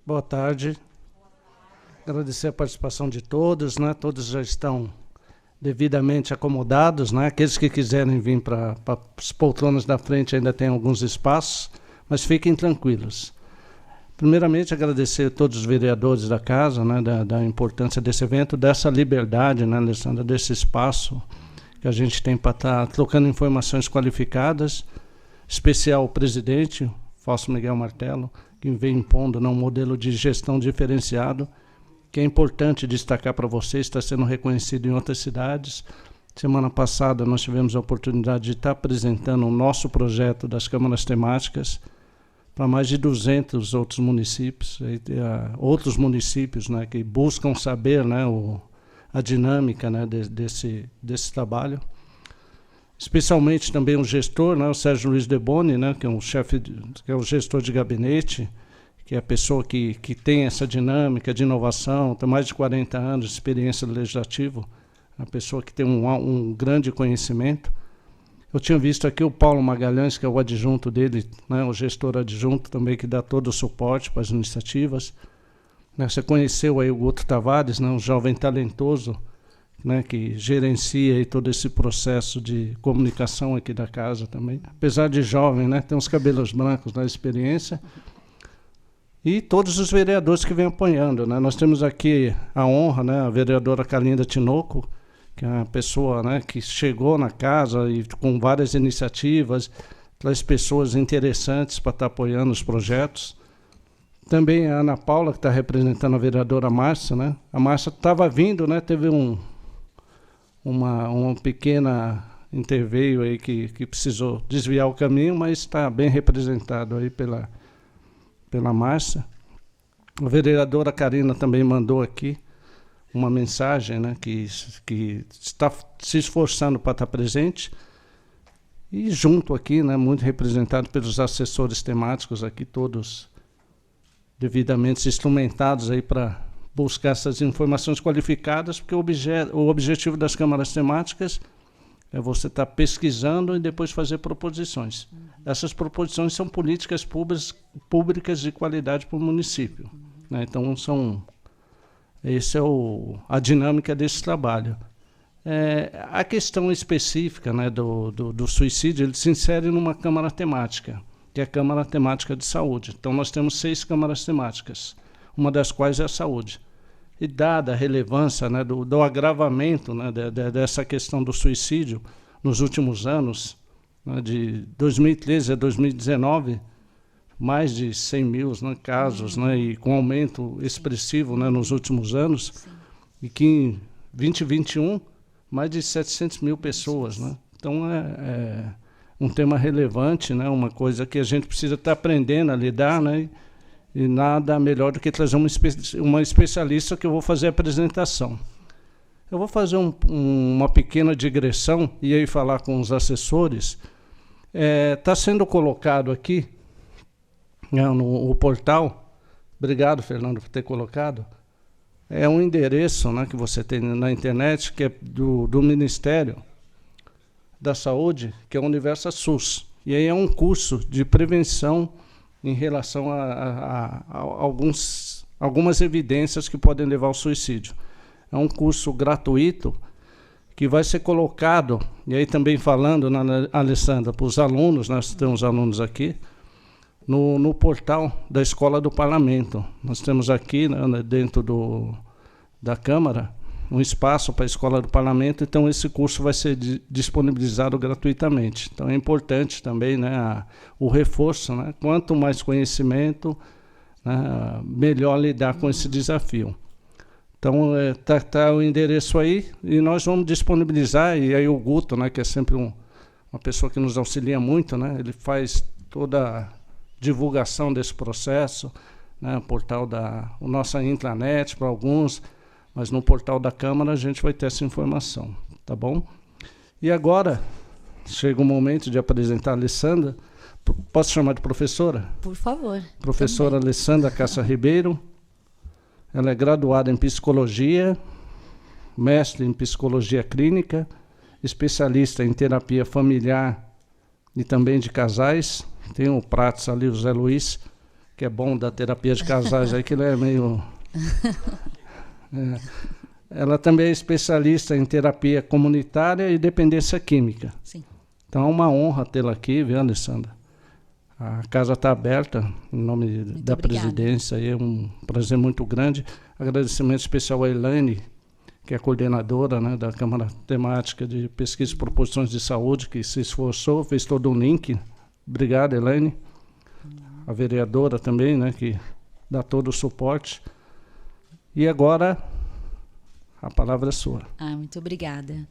Boa tarde. Agradecer a participação de todos, né? Todos já estão devidamente acomodados, né? Aqueles que quiserem vir para as poltronas da frente ainda tem alguns espaços, mas fiquem tranquilos. Primeiramente, agradecer a todos os vereadores da casa, né? Da importância desse evento, dessa liberdade, né, Alessandra, desse espaço que a gente tem para estar trocando informações qualificadas, especial o presidente, Fausto Miguel Martello, que vem impondo, né, um modelo de gestão diferenciado, que é importante destacar para vocês, está sendo reconhecido em outras cidades. Semana passada nós tivemos a oportunidade de estar apresentando o nosso projeto das câmaras temáticas para mais de 200 outros municípios, né, que buscam saber, né, a dinâmica, né, desse trabalho. Especialmente também o gestor, né, o Sérgio Luiz Deboni, né, que é que é o gestor de gabinete, que é a pessoa que tem essa dinâmica de inovação, tem mais de 40 anos de experiência legislativa, a pessoa que tem um grande conhecimento. Eu tinha visto aqui o Paulo Magalhães, que é o adjunto dele, né, o gestor adjunto também, que dá todo o suporte para as iniciativas. Você conheceu aí o Guto Tavares, né, um jovem talentoso, né, que gerencia aí todo esse processo de comunicação aqui da casa também. Apesar de jovem, né, tem uns cabelos brancos na experiência. E todos os vereadores que vêm apoiando, né? Nós temos aqui a honra, né, a vereadora Kalinda Tinoco, que é uma pessoa, né, que chegou na casa e com várias iniciativas, traz pessoas interessantes para estar apoiando os projetos. Também a Ana Paula, que está representando a vereadora Márcia, né? A Márcia estava vindo, né? Teve uma pequena interveio aí que precisou desviar o caminho, mas está bem representado aí pela Márcia. A vereadora Karina também mandou aqui uma mensagem, né, que está se esforçando para estar presente. E junto aqui, né, muito representado pelos assessores temáticos aqui, todos devidamente instrumentados aí para buscar essas informações qualificadas, porque o objetivo das câmaras temáticas é você estar pesquisando e depois fazer proposições. Essas proposições são políticas públicas de qualidade para o município, né? Então, essa é a dinâmica desse trabalho. A questão específica, né, do suicídio, ele se insere numa câmara temática, que é a Câmara Temática de Saúde. Então, nós temos 6 câmaras temáticas, uma das quais é a saúde. E dada a relevância, né, do agravamento, né, dessa questão do suicídio nos últimos anos, né, de 2013 a 2019, mais de 100 mil, né, casos, né, e com aumento expressivo, né, nos últimos anos. Sim. E que em 2021, mais de 700 mil pessoas. Né? Então, é um tema relevante, né, uma coisa que a gente precisa estar aprendendo a lidar, né, e nada melhor do que trazer uma especialista que eu vou fazer a apresentação. Eu vou fazer uma pequena digressão e aí falar com os assessores. Está sendo colocado aqui, né, no portal, obrigado, Fernando, por ter colocado, é um endereço, né, que você tem na internet, que é do Ministério da Saúde, que é o Universa SUS. E aí é um curso de prevenção em relação a algumas evidências que podem levar ao suicídio. É um curso gratuito que vai ser colocado, e aí também falando, Alessandra, para os alunos, nós temos alunos aqui, no portal da Escola do Parlamento. Nós temos aqui, né, dentro da Câmara, um espaço para a Escola do Parlamento, então esse curso vai ser disponibilizado gratuitamente. Então é importante também, né, o reforço, né? Quanto mais conhecimento, né, melhor lidar com esse desafio. Então tá o endereço aí e nós vamos disponibilizar, e aí o Guto, né, que é sempre uma pessoa que nos auxilia muito, né, ele faz toda a divulgação desse processo, né, o portal o nossa intranet para alguns, mas no portal da Câmara a gente vai ter essa informação, tá bom? E agora, chega o momento de apresentar a Alessandra. Posso chamar de professora? Por favor. Professora também. Alessandra Cassa Ribeiro. Ela é graduada em Psicologia, mestre em Psicologia Clínica, especialista em Terapia Familiar e também de Casais. Tem o Prates ali, o Zé Luiz, que que é bom da terapia de casais, aí que ele é meio... Ela também é especialista em terapia comunitária e dependência química. Sim. Então é uma honra tê-la aqui, viu, Alessandra? A casa está aberta, em nome da presidência, é um prazer muito grande. Agradecimento especial à Elaine, que é a coordenadora, né, da Câmara Temática de Pesquisa e Proposições de Saúde, que se esforçou, fez todo um link. Obrigado, Elaine. A vereadora também, né, que dá todo o suporte. E agora, a palavra é sua. Muito obrigada.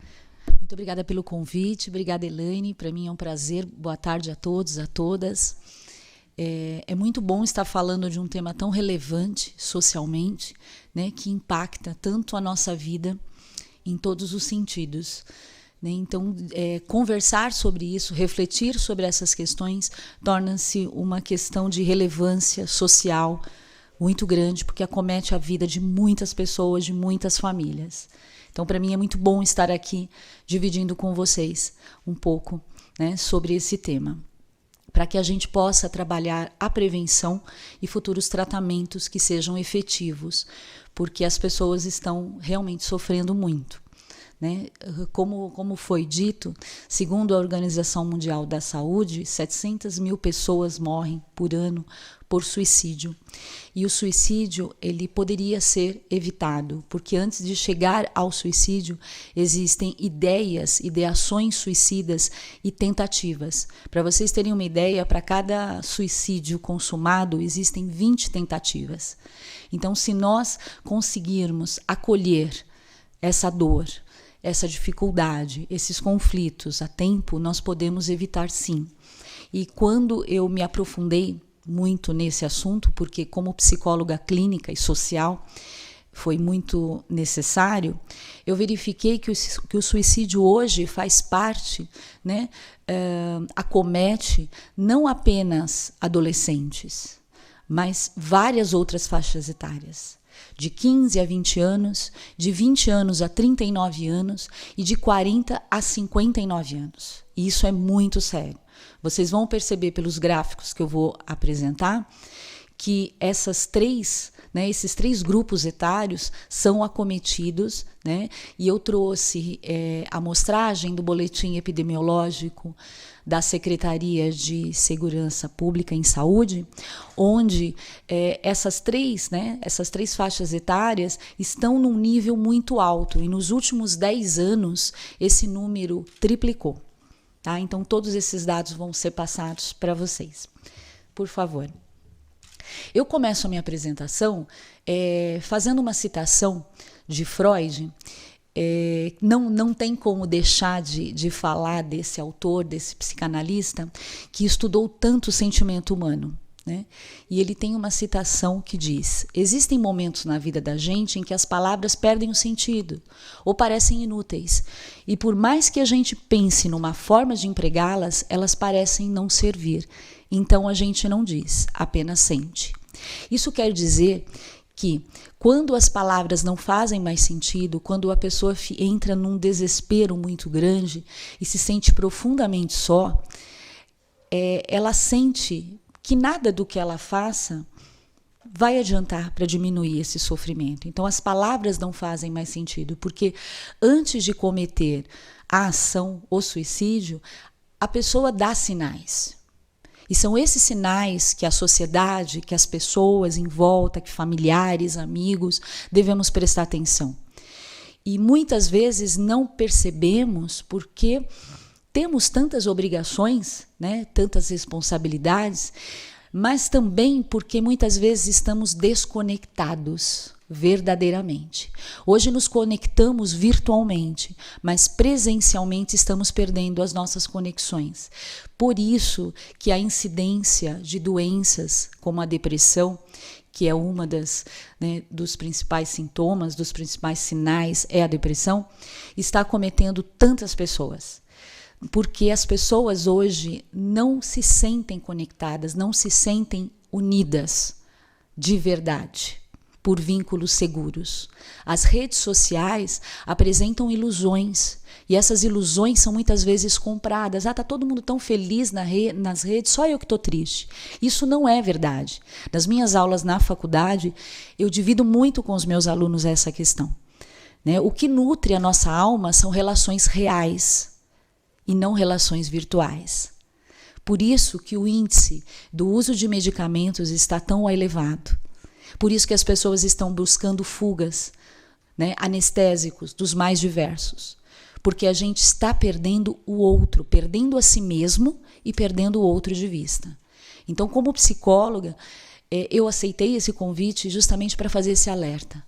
Muito obrigada pelo convite. Obrigada, Elaine. Para mim é um prazer. Boa tarde a todos, a todas. É muito bom estar falando de um tema tão relevante socialmente, né, que impacta tanto a nossa vida em todos os sentidos. Né? Então, conversar sobre isso, refletir sobre essas questões, torna-se uma questão de relevância social muito grande, porque acomete a vida de muitas pessoas, de muitas famílias. Então, para mim é muito bom estar aqui dividindo com vocês um pouco, né, sobre esse tema, para que a gente possa trabalhar a prevenção e futuros tratamentos que sejam efetivos, porque as pessoas estão realmente sofrendo muito. Né? Como foi dito, segundo a Organização Mundial da Saúde, 700 mil pessoas morrem por ano por suicídio. E o suicídio, ele poderia ser evitado, porque antes de chegar ao suicídio, existem ideações suicidas e tentativas. Para vocês terem uma ideia, para cada suicídio consumado, existem 20 tentativas. Então, se nós conseguirmos acolher essa dor, essa dificuldade, esses conflitos a tempo, nós podemos evitar sim. E quando eu me aprofundei muito nesse assunto, porque como psicóloga clínica e social foi muito necessário, eu verifiquei que o suicídio hoje faz parte, né, acomete não apenas adolescentes, mas várias outras faixas etárias. De 15 a 20 anos, de 20 anos a 39 anos e de 40 a 59 anos. E isso é muito sério. Vocês vão perceber pelos gráficos que eu vou apresentar que esses três grupos etários são acometidos, né? E eu trouxe a amostragem do boletim epidemiológico da Secretaria de Segurança Pública em Saúde, onde essas três faixas etárias estão num nível muito alto e nos últimos 10 anos esse número triplicou. Tá? Então todos esses dados vão ser passados para vocês. Por favor. Eu começo a minha apresentação fazendo uma citação de Freud. Não tem como deixar de falar desse autor, desse psicanalista, que estudou tanto o sentimento humano. Né? E ele tem uma citação que diz: existem momentos na vida da gente em que as palavras perdem o sentido ou parecem inúteis, e por mais que a gente pense numa forma de empregá-las, elas parecem não servir. Então a gente não diz, apenas sente. Isso quer dizer que quando as palavras não fazem mais sentido, quando a pessoa entra num desespero muito grande e se sente profundamente só, ela sente que nada do que ela faça vai adiantar para diminuir esse sofrimento. Então as palavras não fazem mais sentido, porque antes de cometer a ação, o suicídio, a pessoa dá sinais. E são esses sinais que a sociedade, que as pessoas em volta, que familiares, amigos, devemos prestar atenção. E muitas vezes não percebemos porque temos tantas obrigações, né, tantas responsabilidades, mas também porque muitas vezes estamos desconectados verdadeiramente. Hoje nos conectamos virtualmente, mas presencialmente estamos perdendo as nossas conexões. Por isso que a incidência de doenças como a depressão, que é uma dos principais sintomas, dos principais sinais é a depressão, está acometendo tantas pessoas. Porque as pessoas hoje não se sentem conectadas, não se sentem unidas de verdade. por vínculos seguros. As redes sociais apresentam ilusões, e essas ilusões são muitas vezes compradas. Tá todo mundo tão feliz nas redes, só eu que estou triste. Isso não é verdade. Nas minhas aulas na faculdade, eu divido muito com os meus alunos essa questão. Né? O que nutre a nossa alma são relações reais e não relações virtuais. Por isso que o índice do uso de medicamentos está tão elevado. Por isso que as pessoas estão buscando fugas, né, anestésicos dos mais diversos. Porque a gente está perdendo o outro, perdendo a si mesmo e perdendo o outro de vista. Então, como psicóloga, eu aceitei esse convite justamente para fazer esse alerta.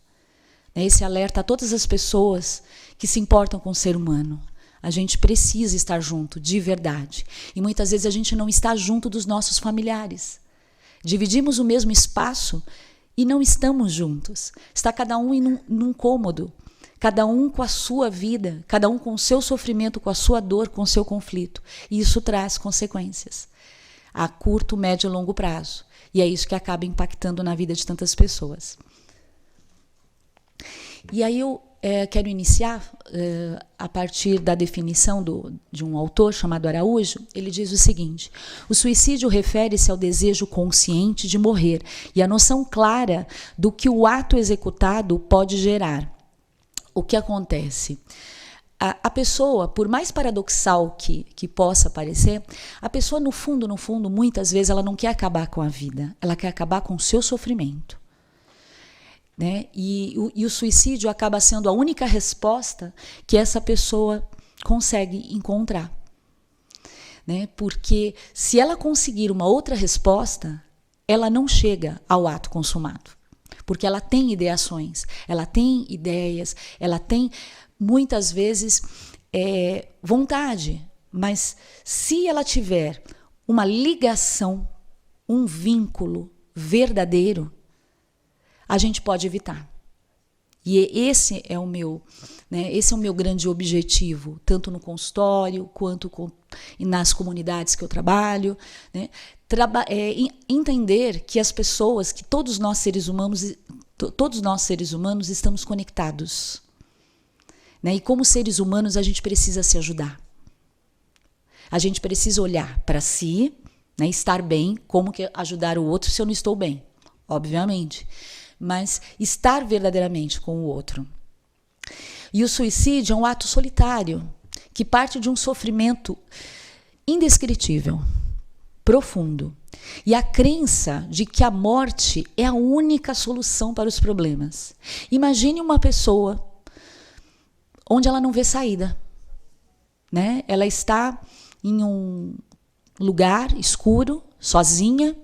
Esse alerta a todas as pessoas que se importam com o ser humano. A gente precisa estar junto, de verdade. E muitas vezes a gente não está junto dos nossos familiares. Dividimos o mesmo espaço e não estamos juntos. Está cada um num cômodo, cada um com a sua vida, cada um com o seu sofrimento, com a sua dor, com o seu conflito. E isso traz consequências a curto, médio e longo prazo. E é isso que acaba impactando na vida de tantas pessoas. E aí eu quero iniciar a partir da definição de um autor chamado Araújo. Ele diz o seguinte: o suicídio refere-se ao desejo consciente de morrer e à noção clara do que o ato executado pode gerar. O que acontece? A pessoa, por mais paradoxal que possa parecer, a pessoa no fundo, muitas vezes ela não quer acabar com a vida, ela quer acabar com o seu sofrimento. Né? E o suicídio acaba sendo a única resposta que essa pessoa consegue encontrar. Né? Porque se ela conseguir uma outra resposta, ela não chega ao ato consumado. Porque ela tem ideações, ela tem ideias, ela tem muitas vezes vontade. Mas se ela tiver uma ligação, um vínculo verdadeiro, a gente pode evitar. E esse é o meu grande objetivo, tanto no consultório quanto nas comunidades que eu trabalho, né? Entender que as pessoas, que todos nós seres humanos estamos conectados, né? E como seres humanos a gente precisa se ajudar. A gente precisa olhar para si, né? Estar bem, como que ajudar o outro se eu não estou bem, obviamente. Mas estar verdadeiramente com o outro. E o suicídio é um ato solitário, que parte de um sofrimento indescritível, profundo. E a crença de que a morte é a única solução para os problemas. Imagine uma pessoa onde ela não vê saída. Né? Ela está em um lugar escuro, sozinha,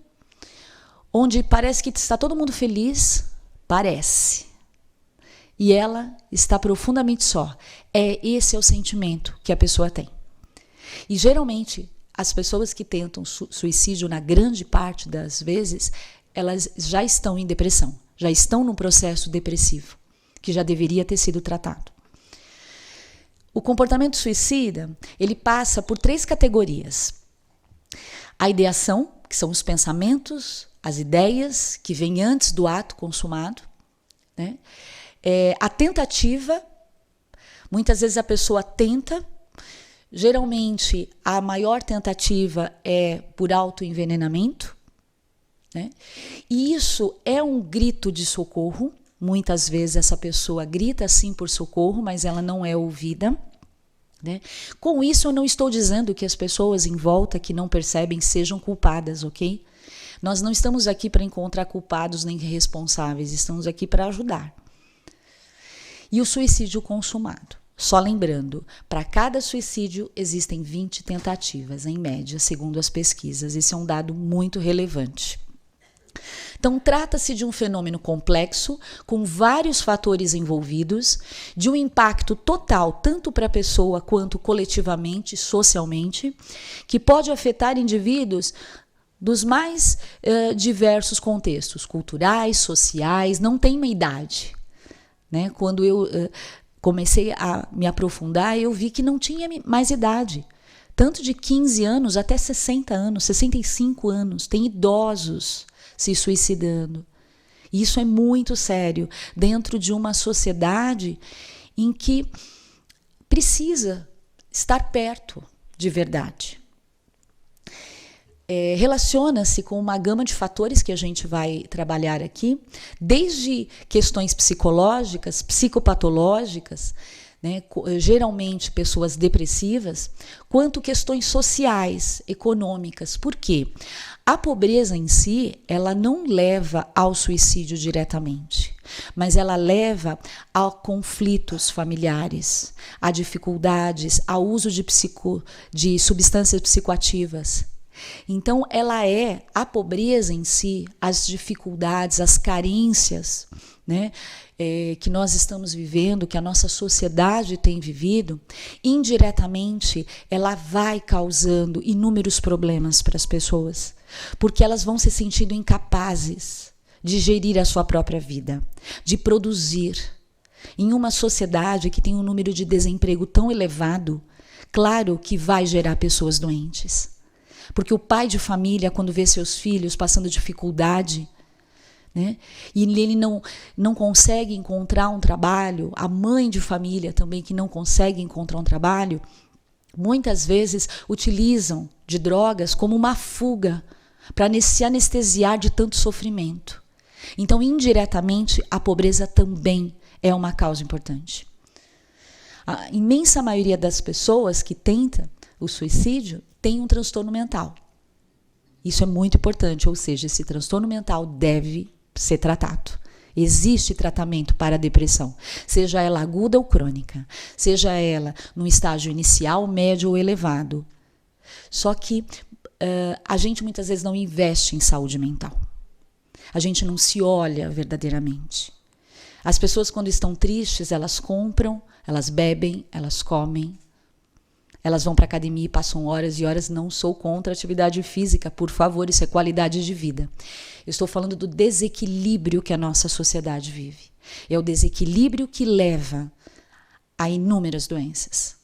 onde parece que está todo mundo feliz, parece. E ela está profundamente só. Esse é o sentimento que a pessoa tem. E geralmente, as pessoas que tentam suicídio, na grande parte das vezes, elas já estão em depressão, já estão num processo depressivo, que já deveria ter sido tratado. O comportamento suicida, ele passa por 3 categorias. A ideação, que são os pensamentos, as ideias que vêm antes do ato consumado, né? A tentativa, muitas vezes a pessoa tenta, geralmente a maior tentativa é por autoenvenenamento, né? E isso é um grito de socorro. Muitas vezes essa pessoa grita sim por socorro, mas ela não é ouvida. Né? Com isso eu não estou dizendo que as pessoas em volta que não percebem sejam culpadas, ok? Nós não estamos aqui para encontrar culpados nem responsáveis, estamos aqui para ajudar. E o suicídio consumado. Só lembrando, para cada suicídio existem 20 tentativas, em média, segundo as pesquisas. Esse é um dado muito relevante. Então, trata-se de um fenômeno complexo, com vários fatores envolvidos, de um impacto total, tanto para a pessoa quanto coletivamente, socialmente, que pode afetar indivíduos dos mais diversos contextos, culturais, sociais, não tem uma idade. Né? Quando eu comecei a me aprofundar, eu vi que não tinha mais idade. Tanto de 15 anos até 60 anos, 65 anos, tem idosos se suicidando. E isso é muito sério dentro de uma sociedade em que precisa estar perto de verdade. Relaciona-se com uma gama de fatores que a gente vai trabalhar aqui, desde questões psicológicas, psicopatológicas, né, geralmente pessoas depressivas, quanto questões sociais, econômicas. Por quê? A pobreza em si, ela não leva ao suicídio diretamente, mas ela leva a conflitos familiares, a dificuldades, ao uso de substâncias psicoativas. Então, a pobreza em si, as dificuldades, as carências, né, que nós estamos vivendo, que a nossa sociedade tem vivido, indiretamente ela vai causando inúmeros problemas para as pessoas, porque elas vão se sentindo incapazes de gerir a sua própria vida, de produzir. Em uma sociedade que tem um número de desemprego tão elevado, claro que vai gerar pessoas doentes. Porque o pai de família, quando vê seus filhos passando dificuldade, né, e ele não consegue encontrar um trabalho, a mãe de família também que não consegue encontrar um trabalho, muitas vezes utilizam de drogas como uma fuga para se anestesiar de tanto sofrimento. Então, indiretamente, a pobreza também é uma causa importante. A imensa maioria das pessoas que tenta o suicídio tem um transtorno mental. Isso é muito importante, ou seja, esse transtorno mental deve ser tratado. Existe tratamento para a depressão, seja ela aguda ou crônica, seja ela no estágio inicial, médio ou elevado. Só que a gente muitas vezes não investe em saúde mental. A gente não se olha verdadeiramente. As pessoas, quando estão tristes, elas compram, elas bebem, elas comem, elas vão para a academia e passam horas e horas. Não sou contra a atividade física, por favor, isso é qualidade de vida. Eu estou falando do desequilíbrio que a nossa sociedade vive. É o desequilíbrio que leva a inúmeras doenças,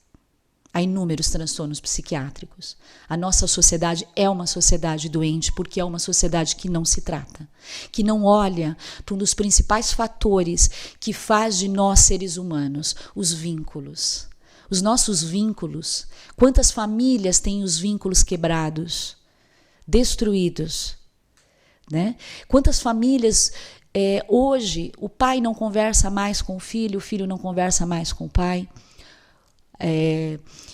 a inúmeros transtornos psiquiátricos. A nossa sociedade é uma sociedade doente porque é uma sociedade que não se trata, que não olha para um dos principais fatores que faz de nós seres humanos, os vínculos. Os nossos vínculos, quantas famílias têm os vínculos quebrados, destruídos, né? Quantas famílias, hoje, o pai não conversa mais com o filho não conversa mais com o pai.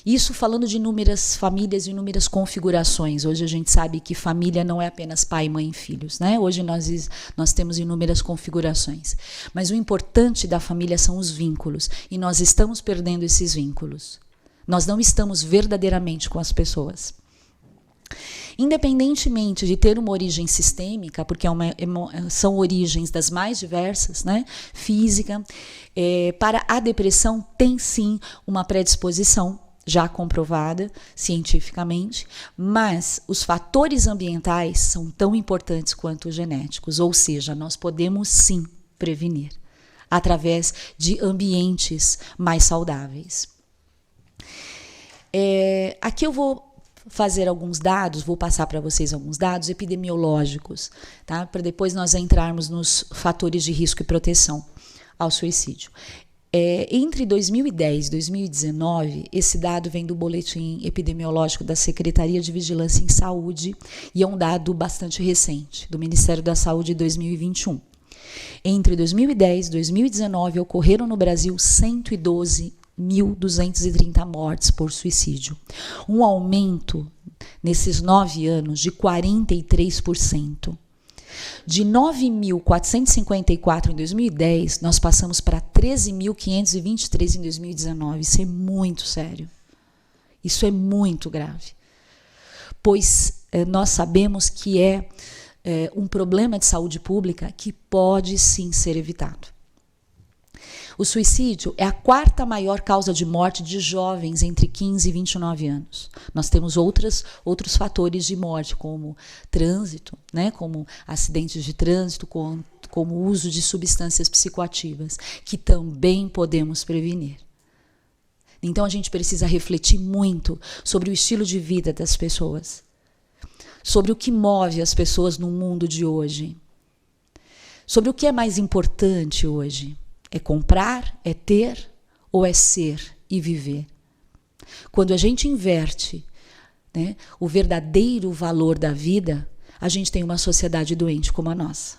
Isso falando de inúmeras famílias e inúmeras configurações. Hoje a gente sabe que família não é apenas pai, mãe e filhos, né? Hoje nós temos inúmeras configurações. Mas o importante da família são os vínculos. E nós estamos perdendo esses vínculos. Nós não estamos verdadeiramente com as pessoas. Independentemente de ter uma origem sistêmica, porque são origens das mais diversas, né? Física, para a depressão tem sim uma predisposição já comprovada cientificamente, mas os fatores ambientais são tão importantes quanto os genéticos, ou seja, nós podemos sim prevenir através de ambientes mais saudáveis. Aqui eu vou fazer alguns dados, vou passar para vocês alguns dados epidemiológicos, tá? Para depois nós entrarmos nos fatores de risco e proteção ao suicídio. Entre 2010 e 2019, esse dado vem do boletim epidemiológico da Secretaria de Vigilância em Saúde e é um dado bastante recente, do Ministério da Saúde de 2021. Entre 2010 e 2019, ocorreram no Brasil 112.230 mortes por suicídio. Um aumento nesses 9 anos de 43%. De 9.454 em 2010, nós passamos para 13.523 em 2019. Isso é muito sério. Isso é muito grave. Pois nós sabemos que é um problema de saúde pública que pode sim ser evitado. O suicídio é a 4ª maior causa de morte de jovens entre 15 e 29 anos. Nós temos outros fatores de morte, como trânsito, né, como acidentes de trânsito, como o uso de substâncias psicoativas, que também podemos prevenir. Então a gente precisa refletir muito sobre o estilo de vida das pessoas, sobre o que move as pessoas no mundo de hoje, sobre o que é mais importante hoje. É comprar, é ter ou é ser e viver? Quando a gente inverte, né, o verdadeiro valor da vida, a gente tem uma sociedade doente como a nossa.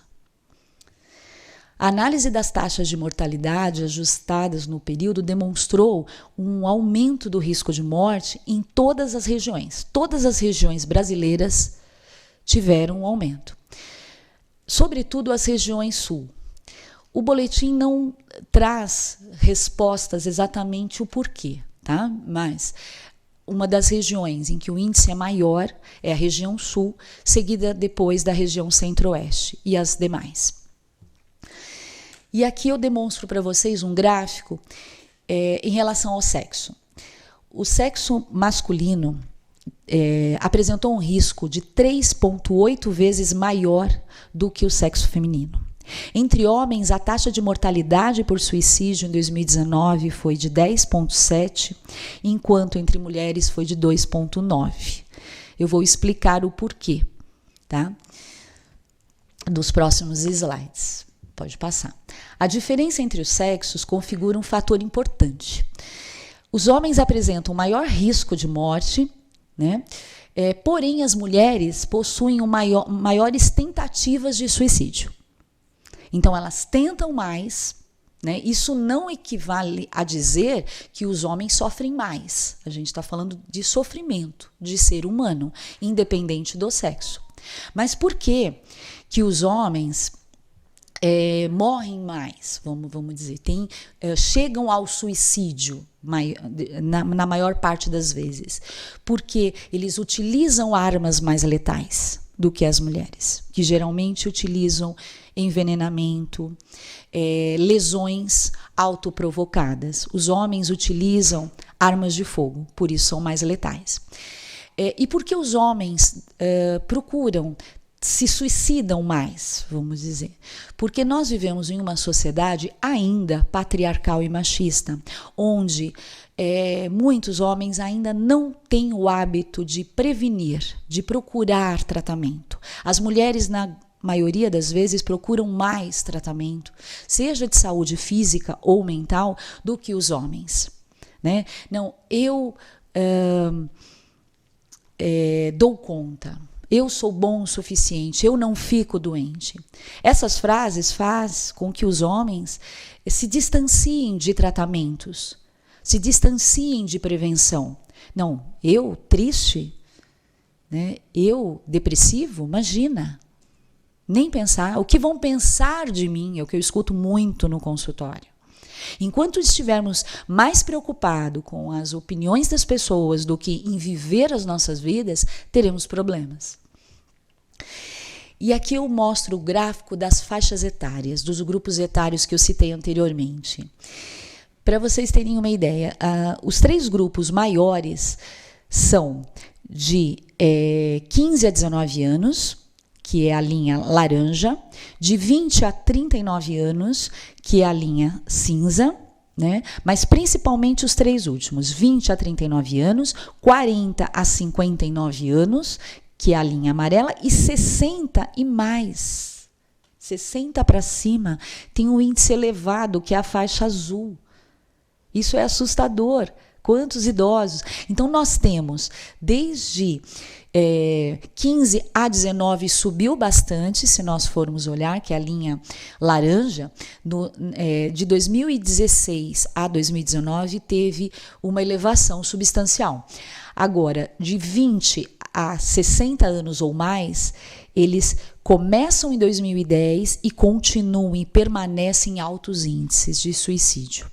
A análise das taxas de mortalidade ajustadas no período demonstrou um aumento do risco de morte em todas as regiões. Todas as regiões brasileiras tiveram um aumento, sobretudo as regiões sul. O boletim não traz respostas exatamente o porquê, tá? Mas uma das regiões em que o índice é maior é a região sul, seguida depois da região centro-oeste e as demais. E aqui eu demonstro para vocês um gráfico em relação ao sexo. O sexo masculino apresentou um risco de 3,8 vezes maior do que o sexo feminino. Entre homens, a taxa de mortalidade por suicídio em 2019 foi de 10,7, enquanto entre mulheres foi de 2,9. Eu vou explicar o porquê, tá? Dos próximos slides. Pode passar. A diferença entre os sexos configura um fator importante. Os homens apresentam maior risco de morte, né? Porém, as mulheres possuem maiores tentativas de suicídio. Então, elas tentam mais, né? Isso não equivale a dizer que os homens sofrem mais. A gente está falando de sofrimento, de ser humano, independente do sexo. Mas por que os homens morrem mais, vamos dizer, chegam ao suicídio na maior parte das vezes? Porque eles utilizam armas mais letais do que as mulheres, que geralmente utilizam envenenamento, lesões autoprovocadas. Os homens utilizam armas de fogo, por isso são mais letais. E por que os homens se suicidam mais, vamos dizer? Porque nós vivemos em uma sociedade ainda patriarcal e machista, onde muitos homens ainda não têm o hábito de prevenir, de procurar tratamento. As mulheres, na maioria das vezes, procuram mais tratamento, seja de saúde física ou mental, do que os homens, né? Não, eu dou conta. Eu sou bom o suficiente, eu não fico doente. Essas frases fazem com que os homens se distanciem de tratamentos, se distanciem de prevenção. Não, eu triste, né? Eu depressivo, imagina. Nem pensar. O que vão pensar de mim é o que eu escuto muito no consultório. Enquanto estivermos mais preocupados com as opiniões das pessoas do que em viver as nossas vidas, teremos problemas. E aqui eu mostro o gráfico das faixas etárias, dos grupos etários que eu citei anteriormente. Para vocês terem uma ideia, os 3 grupos maiores são de 15 a 19 anos, que é a linha laranja, de 20 a 39 anos, que é a linha cinza, né? Mas principalmente os 3 últimos, 20 a 39 anos, 40 a 59 anos, que é a linha amarela, e 60 e mais. 60 para cima tem um índice elevado, que é a faixa azul. Isso é assustador. Quantos idosos? Então, nós temos desde 15 a 19 subiu bastante, se nós formos olhar, que é a linha laranja, de 2016 a 2019 teve uma elevação substancial. Agora, de 20 a 60 anos ou mais, eles começam em 2010 e continuam e permanecem em altos índices de suicídio.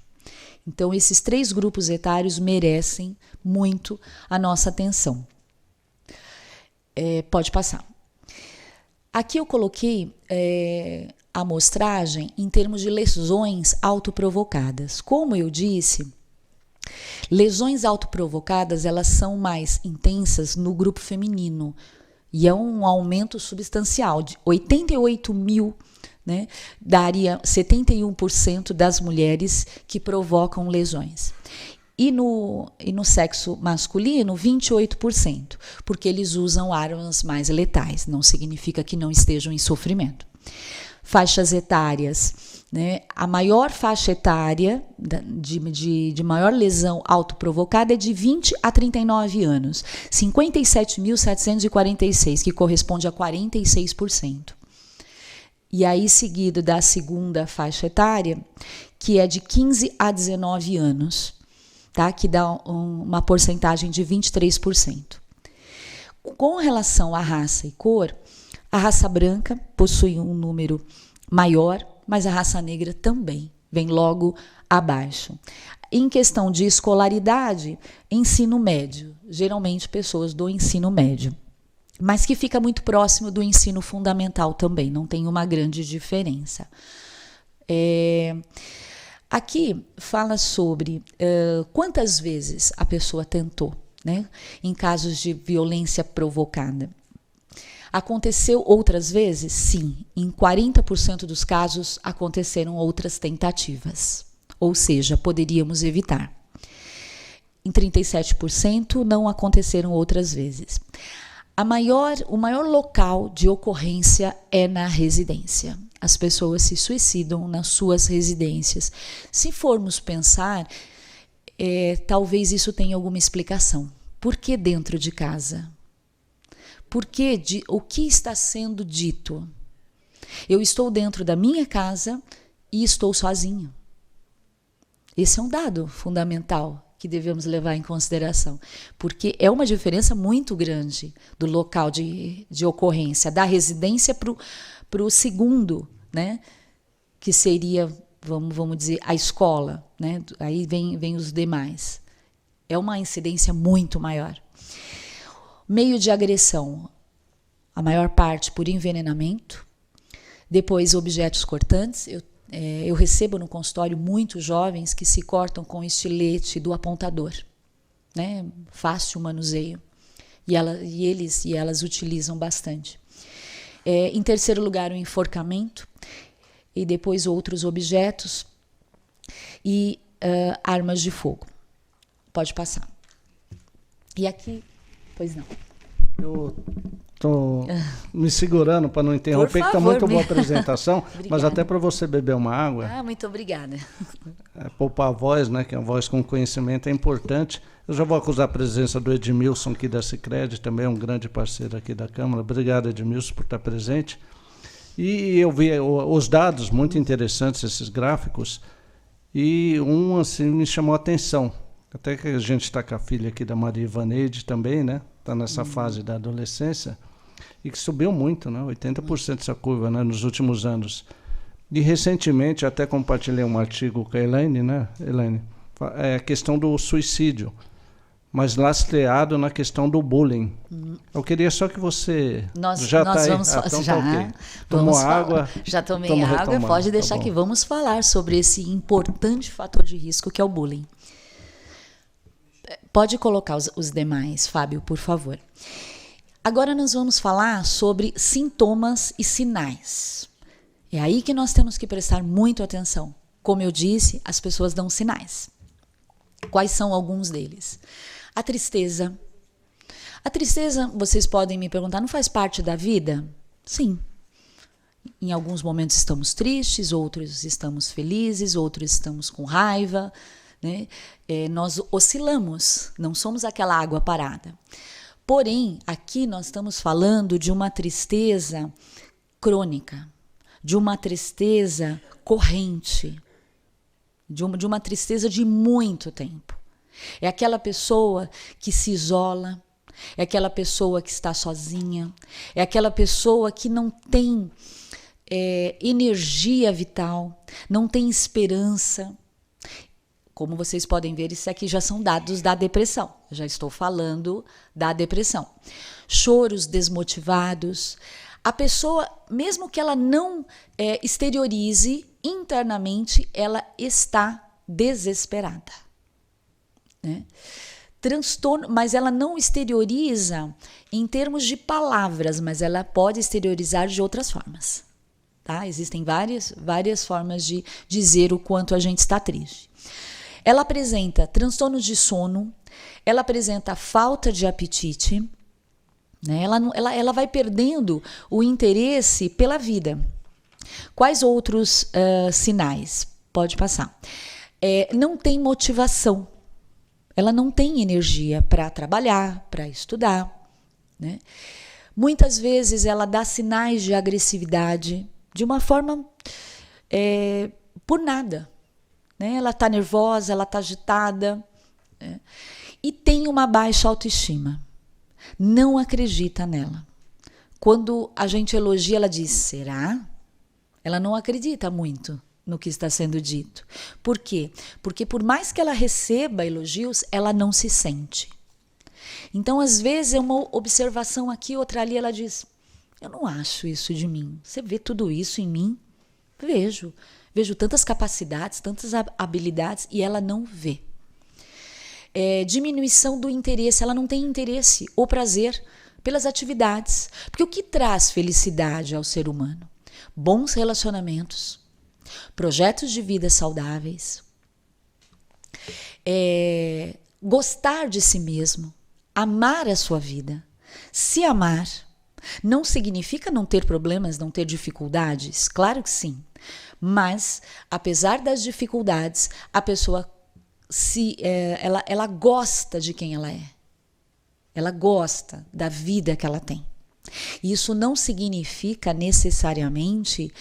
Então, esses 3 grupos etários merecem muito a nossa atenção. Pode passar. Aqui eu coloquei a amostragem em termos de lesões autoprovocadas. Como eu disse, lesões autoprovocadas, elas são mais intensas no grupo feminino. E é um aumento substancial de 88 mil, né, daria 71% das mulheres que provocam lesões. E no sexo masculino, 28%, porque eles usam armas mais letais, não significa que não estejam em sofrimento. Faixas etárias, né? A maior faixa etária de maior lesão autoprovocada é de 20 a 39 anos, 57.746, que corresponde a 46%. E aí, seguido da segunda faixa etária, que é de 15 a 19 anos, tá? Que dá uma porcentagem de 23%. Com relação à raça e cor, a raça branca possui um número maior, mas a raça negra também vem logo abaixo. Em questão de escolaridade, ensino médio, geralmente pessoas do ensino médio, mas que fica muito próximo do ensino fundamental também, não tem uma grande diferença. Aqui fala sobre quantas vezes a pessoa tentou, né, em casos de violência provocada. Aconteceu outras vezes? Sim. Em 40% dos casos aconteceram outras tentativas, ou seja, poderíamos evitar. Em 37% não aconteceram outras vezes. O maior local de ocorrência é na residência. As pessoas se suicidam nas suas residências. Se formos pensar, talvez isso tenha alguma explicação. Por que dentro de casa? Porque o que está sendo dito? Eu estou dentro da minha casa e estou sozinho. Esse é um dado fundamental que devemos levar em consideração, porque é uma diferença muito grande do local de ocorrência, da residência para o segundo, né? Que seria, vamos dizer, a escola, né? Aí vem os demais. É uma incidência muito maior. Meio de agressão, a maior parte por envenenamento, depois objetos cortantes. Eu recebo no consultório muitos jovens que se cortam com estilete do apontador, né? Fácil manuseio, e elas utilizam bastante. Em terceiro lugar, o enforcamento, e depois outros objetos e armas de fogo. Pode passar. E aqui... Pois não. Eu estou me segurando para não interromper, que está muito boa a apresentação, mas até para você beber uma água. Muito obrigada. Poupar a voz, né, que é uma voz com conhecimento é importante. Eu já vou acusar a presença do Edmilson aqui da Sicredi, também é um grande parceiro aqui da Câmara. Obrigado, Edmilson, por estar presente. E eu vi os dados muito interessantes, esses gráficos, e assim me chamou a atenção. Até que a gente está com a filha aqui da Maria Ivaneide também, né? Está nessa fase da adolescência, e que subiu muito, né? 80% essa curva, né? Nos últimos anos. E recentemente, até compartilhei um artigo com a Elaine, né, Elaine? É a questão do suicídio, mas lastreado na questão do bullying. Eu queria só que você... Nós tá vamos aí? Então já. Okay. Tomou água? Já tomei água, retomando. Pode deixar que vamos falar sobre esse importante fator de risco que é o bullying. Pode colocar os demais, Fábio, por favor. Agora nós vamos falar sobre sintomas e sinais. É aí que nós temos que prestar muito atenção. Como eu disse, as pessoas dão sinais. Quais são alguns deles? A tristeza. A tristeza, vocês podem me perguntar, não faz parte da vida? Sim. Em alguns momentos estamos tristes, outros estamos felizes, outros estamos com raiva, né? Nós oscilamos, não somos aquela água parada. Porém, aqui nós estamos falando de uma tristeza crônica, de uma tristeza corrente, de uma tristeza de muito tempo. É aquela pessoa que se isola, é aquela pessoa que está sozinha, é aquela pessoa que não tem energia vital, não tem esperança. Como vocês podem ver, isso aqui já são dados da depressão. Eu já estou falando da depressão. Choros desmotivados. A pessoa, mesmo que ela não exteriorize, internamente ela está desesperada, né? Transtorno, mas ela não exterioriza em termos de palavras, mas ela pode exteriorizar de outras formas. Tá? Existem várias formas de dizer o quanto a gente está triste. Ela apresenta transtornos de sono, ela apresenta falta de apetite, né? Ela vai perdendo o interesse pela vida. Quais outros sinais? Pode passar. Não tem motivação. Ela não tem energia para trabalhar, para estudar, né? Muitas vezes ela dá sinais de agressividade de uma forma por nada, né? Ela está nervosa, ela está agitada, né? E tem uma baixa autoestima. Não acredita nela. Quando a gente elogia, ela diz, será? Ela não acredita muito no que está sendo dito. Por quê? Porque por mais que ela receba elogios, ela não se sente. Então, às vezes, é uma observação aqui, outra ali, ela diz, eu não acho isso de mim. Você vê tudo isso em mim? Vejo. Vejo tantas capacidades, tantas habilidades, e ela não vê. Diminuição do interesse, ela não tem interesse ou prazer pelas atividades. Porque o que traz felicidade ao ser humano? Bons relacionamentos, projetos de vida saudáveis, gostar de si mesmo, amar a sua vida. Se amar não significa não ter problemas, não ter dificuldades, claro que sim. Mas, apesar das dificuldades, a pessoa ela gosta de quem ela é. Ela gosta da vida que ela tem. Isso não significa necessariamente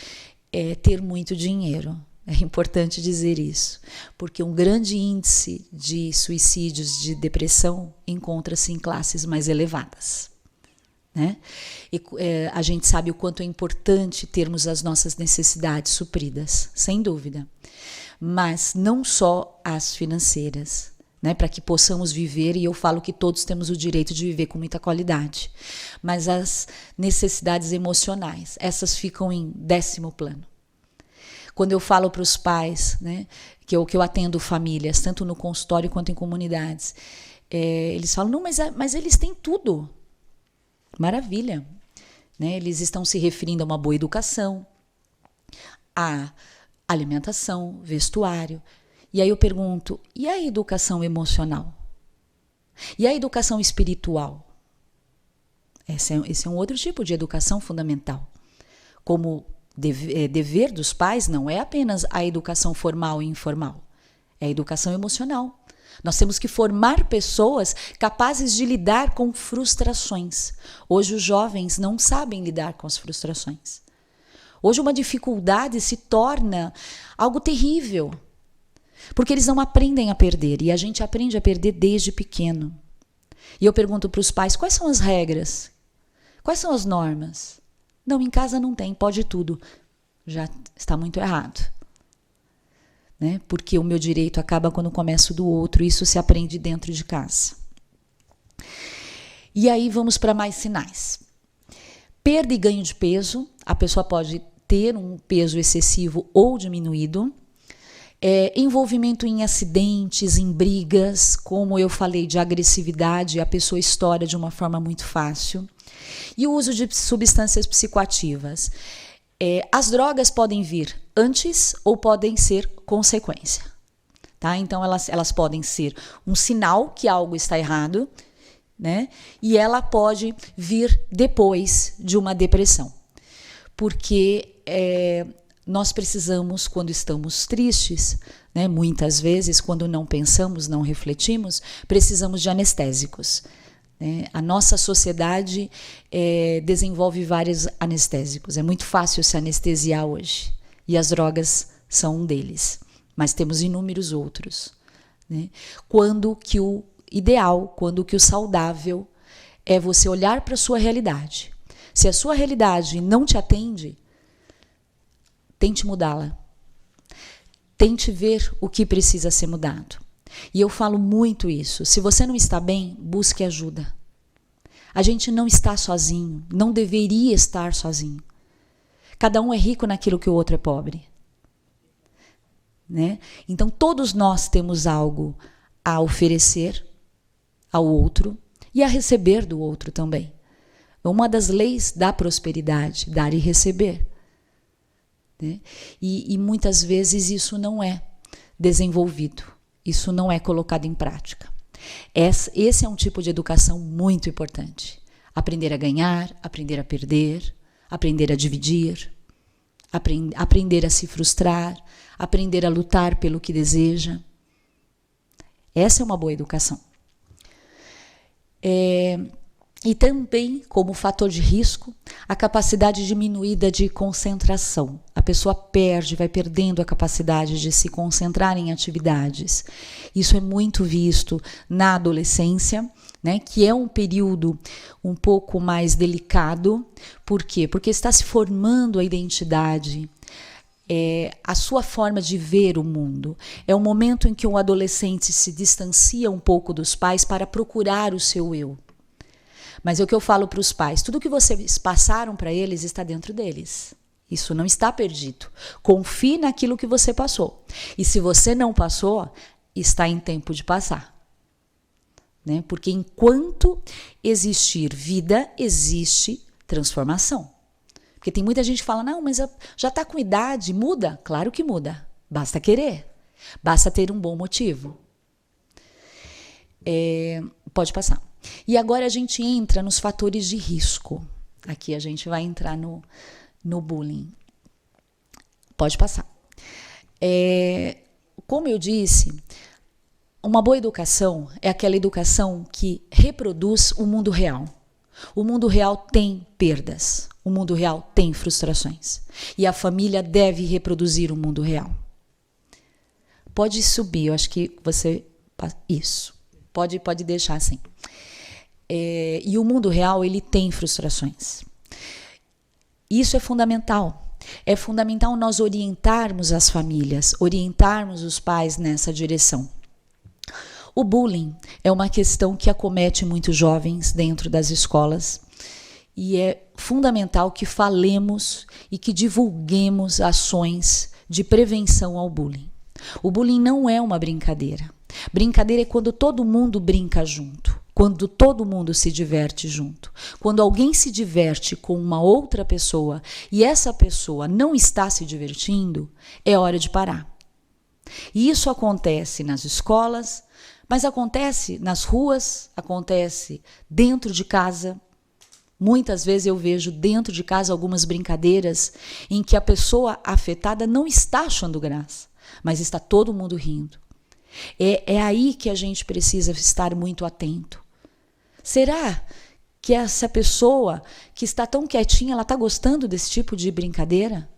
ter muito dinheiro. É importante dizer isso, porque um grande índice de suicídios, de depressão, encontra-se em classes mais elevadas, né? E a gente sabe o quanto é importante termos as nossas necessidades supridas, sem dúvida, mas não só as financeiras, né, para que possamos viver, e eu falo que todos temos o direito de viver com muita qualidade, mas as necessidades emocionais, essas ficam em 10º plano. Quando eu falo para os pais, né, que eu atendo famílias, tanto no consultório quanto em comunidades, eles falam, não, mas eles têm tudo. Maravilha. Né? Eles estão se referindo a uma boa educação, a alimentação, vestuário. E aí eu pergunto, e a educação emocional? E a educação espiritual? Esse é um outro tipo de educação fundamental. Como dever dos pais não é apenas a educação formal e informal, é a educação emocional. Nós temos que formar pessoas capazes de lidar com frustrações. Hoje os jovens não sabem lidar com as frustrações. Hoje uma dificuldade se torna algo terrível, porque eles não aprendem a perder, e a gente aprende a perder desde pequeno. E eu pergunto para os pais, quais são as regras? Quais são as normas? Não, em casa não tem, pode tudo. Já está muito errado. Né? Porque o meu direito acaba quando começa o do outro, isso se aprende dentro de casa. E aí vamos para mais sinais. Perda e ganho de peso, a pessoa pode ter um peso excessivo ou diminuído. Envolvimento em acidentes, em brigas, como eu falei, de agressividade, a pessoa estoura de uma forma muito fácil. E o uso de substâncias psicoativas. As drogas podem vir antes ou podem ser consequência. Tá? Então, elas podem ser um sinal que algo está errado, né? E ela pode vir depois de uma depressão. Porque nós precisamos, quando estamos tristes, né, muitas vezes, quando não pensamos, não refletimos, precisamos de anestésicos. A nossa sociedade desenvolve vários anestésicos. É muito fácil se anestesiar hoje. E as drogas são um deles. Mas temos inúmeros outros. Né? Quando que o ideal, quando que o saudável é você olhar para a sua realidade. Se a sua realidade não te atende, tente mudá-la. Tente ver o que precisa ser mudado. E eu falo muito isso. Se você não está bem, busque ajuda. A gente não está sozinho, não deveria estar sozinho. Cada um é rico naquilo que o outro é pobre. Né? Então, todos nós temos algo a oferecer ao outro e a receber do outro também. Uma das leis da prosperidade, dar e receber. Né? E muitas vezes isso não é desenvolvido. Isso não é colocado em prática. Esse é um tipo de educação muito importante. Aprender a ganhar, aprender a perder, aprender a dividir, aprender a se frustrar, aprender a lutar pelo que deseja. Essa é uma boa educação. E também, como fator de risco, a capacidade diminuída de concentração. A pessoa vai perdendo a capacidade de se concentrar em atividades. Isso é muito visto na adolescência, né, que é um período um pouco mais delicado. Por quê? Porque está se formando a identidade, a sua forma de ver o mundo. É um momento em que um adolescente se distancia um pouco dos pais para procurar o seu eu. Mas é o que eu falo para os pais, tudo que vocês passaram para eles está dentro deles. Isso não está perdido. Confie naquilo que você passou. E se você não passou, está em tempo de passar. Né? Porque enquanto existir vida, existe transformação. Porque tem muita gente que fala, não, mas já está com idade, muda? Claro que muda. Basta querer. Basta ter um bom motivo. Pode passar. E agora a gente entra nos fatores de risco. Aqui a gente vai entrar no bullying. Pode passar. Como eu disse, uma boa educação é aquela educação que reproduz o mundo real. O mundo real tem perdas. O mundo real tem frustrações. E a família deve reproduzir o mundo real. Pode subir, eu acho que você... Isso. Pode deixar assim. E o mundo real, ele tem frustrações. Isso é fundamental. É fundamental nós orientarmos as famílias, orientarmos os pais nessa direção. O bullying é uma questão que acomete muitos jovens dentro das escolas e é fundamental que falemos e que divulguemos ações de prevenção ao bullying. O bullying não é uma brincadeira. Brincadeira é quando todo mundo brinca junto, quando todo mundo se diverte junto. Quando alguém se diverte com uma outra pessoa e essa pessoa não está se divertindo, é hora de parar. E isso acontece nas escolas, mas acontece nas ruas, acontece dentro de casa. Muitas vezes eu vejo dentro de casa algumas brincadeiras em que a pessoa afetada não está achando graça, mas está todo mundo rindo. É aí que a gente precisa estar muito atento. Será que essa pessoa que está tão quietinha, ela está gostando desse tipo de brincadeira?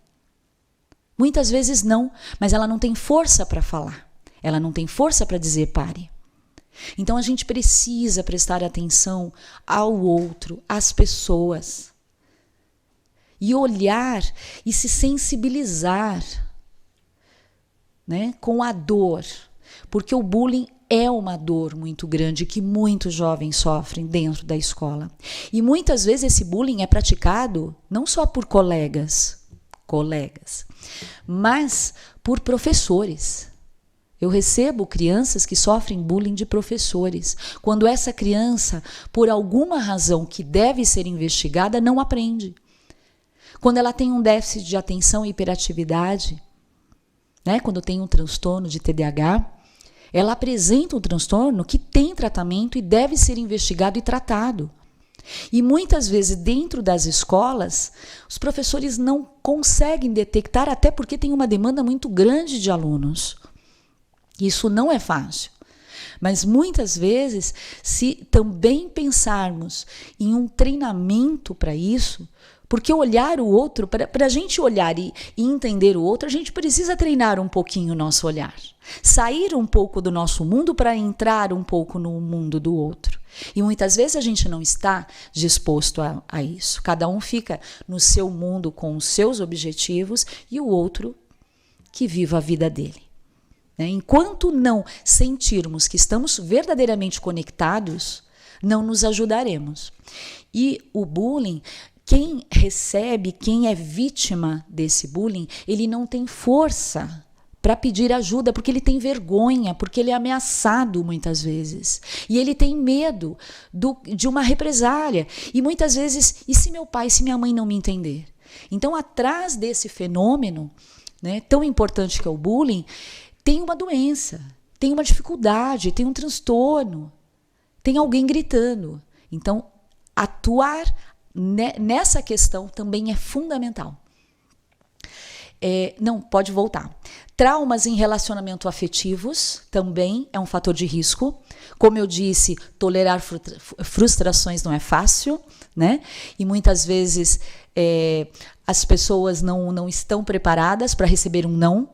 Muitas vezes não, mas ela não tem força para falar. Ela não tem força para dizer pare. Então a gente precisa prestar atenção ao outro, às pessoas. E olhar e se sensibilizar, né, com a dor. Porque o bullying é uma dor muito grande que muitos jovens sofrem dentro da escola. E muitas vezes esse bullying é praticado não só por colegas, mas por professores. Eu recebo crianças que sofrem bullying de professores. Quando essa criança, por alguma razão que deve ser investigada, não aprende. Quando ela tem um déficit de atenção e hiperatividade, né, quando tem um transtorno de TDAH, ela apresenta um transtorno que tem tratamento e deve ser investigado e tratado. E muitas vezes dentro das escolas, os professores não conseguem detectar, até porque tem uma demanda muito grande de alunos. Isso não é fácil. Mas muitas vezes, se também pensarmos em um treinamento para isso, porque olhar o outro, para a gente olhar e entender o outro, a gente precisa treinar um pouquinho o nosso olhar. Sair um pouco do nosso mundo para entrar um pouco no mundo do outro. E muitas vezes a gente não está disposto a isso. Cada um fica no seu mundo com os seus objetivos e o outro que viva a vida dele. Enquanto não sentirmos que estamos verdadeiramente conectados, não nos ajudaremos. E o bullying, quem recebe, quem é vítima desse bullying, ele não tem força para pedir ajuda, porque ele tem vergonha, porque ele é ameaçado muitas vezes. E ele tem medo de uma represália. E muitas vezes, e se meu pai, se minha mãe não me entender? Então, atrás desse fenômeno, né, tão importante que é o bullying, tem uma doença, tem uma dificuldade, tem um transtorno, tem alguém gritando. Então, atuar nessa questão também é fundamental. Não, pode voltar. Traumas em relacionamento afetivos também é um fator de risco. Como eu disse, tolerar frustrações não é fácil, né? E muitas vezes as pessoas não estão preparadas para receber um não.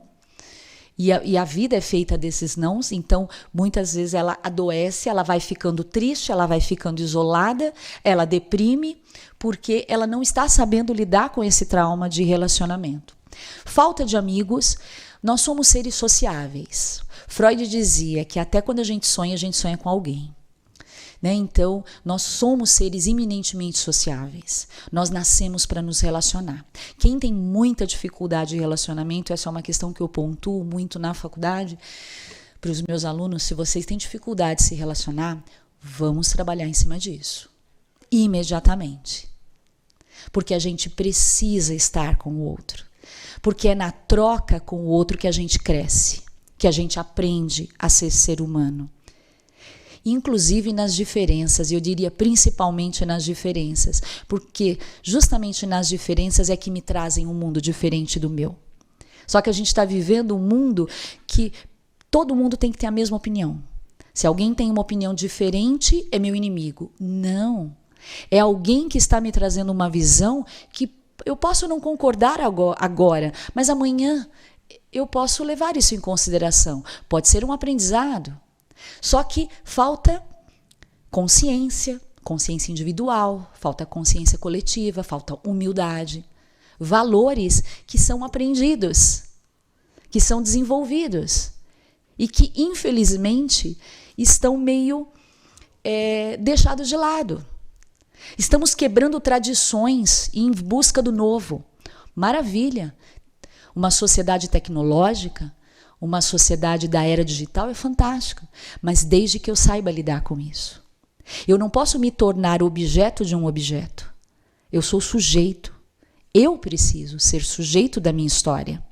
E a vida é feita desses nãos, então muitas vezes ela adoece, ela vai ficando triste, ela vai ficando isolada, ela deprime, porque ela não está sabendo lidar com esse trauma de relacionamento. Falta de amigos, nós somos seres sociáveis. Freud dizia que até quando a gente sonha com alguém. Né? Então, nós somos seres eminentemente sociáveis. Nós nascemos para nos relacionar. Quem tem muita dificuldade de relacionamento, essa é uma questão que eu pontuo muito na faculdade, para os meus alunos, se vocês têm dificuldade de se relacionar, vamos trabalhar em cima disso. Imediatamente. Porque a gente precisa estar com o outro. Porque é na troca com o outro que a gente cresce, que a gente aprende a ser ser humano. Inclusive nas diferenças, eu diria principalmente nas diferenças, porque justamente nas diferenças é que me trazem um mundo diferente do meu. Só que a gente está vivendo um mundo que todo mundo tem que ter a mesma opinião. Se alguém tem uma opinião diferente, é meu inimigo. Não. É alguém que está me trazendo uma visão que eu posso não concordar agora, mas amanhã eu posso levar isso em consideração. Pode ser um aprendizado. Só que falta consciência individual, falta consciência coletiva, falta humildade, valores que são aprendidos, que são desenvolvidos e que, infelizmente, estão meio deixados de lado. Estamos quebrando tradições em busca do novo. Maravilha! Uma sociedade tecnológica, uma sociedade da era digital é fantástica, mas desde que eu saiba lidar com isso. Eu não posso me tornar objeto de um objeto. Eu sou sujeito. Eu preciso ser sujeito da minha história.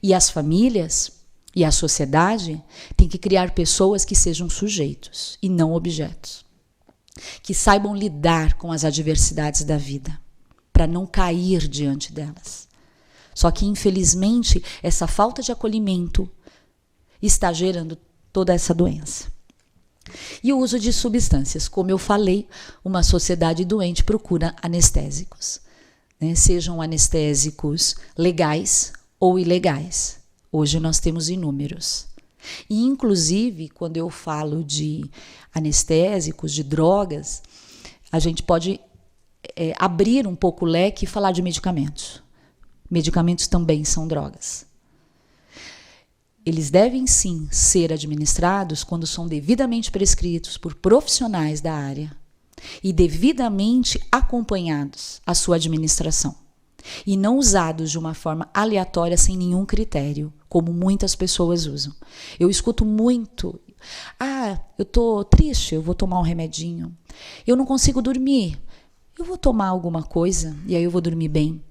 E as famílias e a sociedade têm que criar pessoas que sejam sujeitos e não objetos. Que saibam lidar com as adversidades da vida, para não cair diante delas. Só que, infelizmente, essa falta de acolhimento está gerando toda essa doença. E o uso de substâncias. Como eu falei, uma sociedade doente procura anestésicos. Né? Sejam anestésicos legais ou ilegais. Hoje nós temos inúmeros. E, inclusive, quando eu falo de anestésicos, de drogas, a gente pode abrir um pouco o leque e falar de medicamentos. Medicamentos também são drogas. Eles devem sim ser administrados quando são devidamente prescritos por profissionais da área e devidamente acompanhados a sua administração. E não usados de uma forma aleatória sem nenhum critério, como muitas pessoas usam. Eu escuto muito: eu estou triste, eu vou tomar um remedinho. Eu não consigo dormir, eu vou tomar alguma coisa e aí eu vou dormir bem.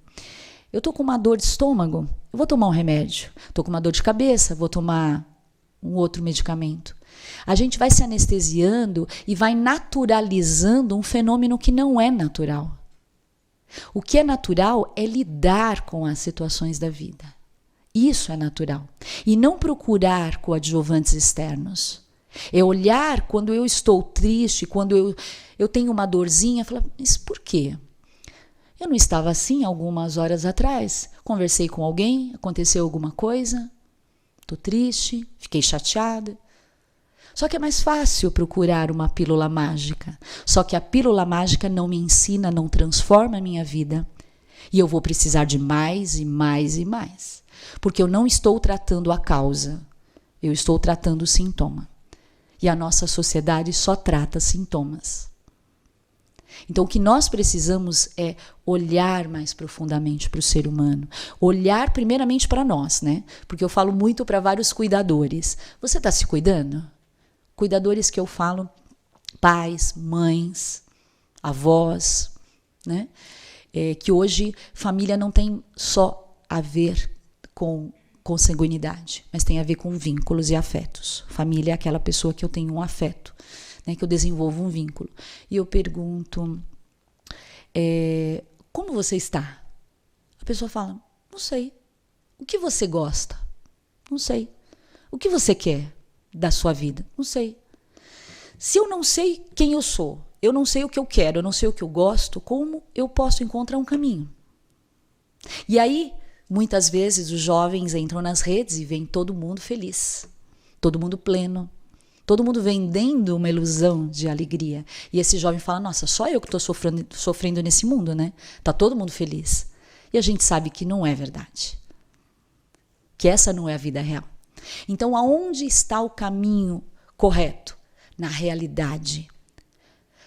Eu estou com uma dor de estômago, eu vou tomar um remédio. Estou com uma dor de cabeça, vou tomar um outro medicamento. A gente vai se anestesiando e vai naturalizando um fenômeno que não é natural. O que é natural é lidar com as situações da vida. Isso é natural. E não procurar coadjuvantes externos. É olhar quando eu estou triste, quando eu tenho uma dorzinha, falar: mas por quê? Eu não estava assim algumas horas atrás. Conversei com alguém, aconteceu alguma coisa, estou triste, fiquei chateada. Só que é mais fácil procurar uma pílula mágica. Só que a pílula mágica não me ensina, não transforma a minha vida. E eu vou precisar de mais e mais e mais. Porque eu não estou tratando a causa, eu estou tratando o sintoma. E a nossa sociedade só trata sintomas. Então, o que nós precisamos é olhar mais profundamente para o ser humano. Olhar primeiramente para nós, né? Porque eu falo muito para vários cuidadores. Você está se cuidando? Cuidadores que eu falo, pais, mães, avós, né? Que hoje família não tem só a ver com consanguinidade, mas tem a ver com vínculos e afetos. Família é aquela pessoa que eu tenho um afeto, né, que eu desenvolvo um vínculo. E eu pergunto: como você está? A pessoa fala: não sei, O que você gosta? Não sei. O que você quer da sua vida? Não sei. Se eu não sei quem eu sou, eu não sei o que eu quero, eu não sei o que eu gosto, como eu posso encontrar um caminho? E aí, muitas vezes, os jovens entram nas redes e veem todo mundo feliz, todo mundo pleno, todo mundo vendendo uma ilusão de alegria. E esse jovem fala, nossa, só eu que estou sofrendo nesse mundo, né? Tá todo mundo feliz. E a gente sabe que não é verdade. Que essa não é a vida real. Então, aonde está o caminho correto? Na realidade.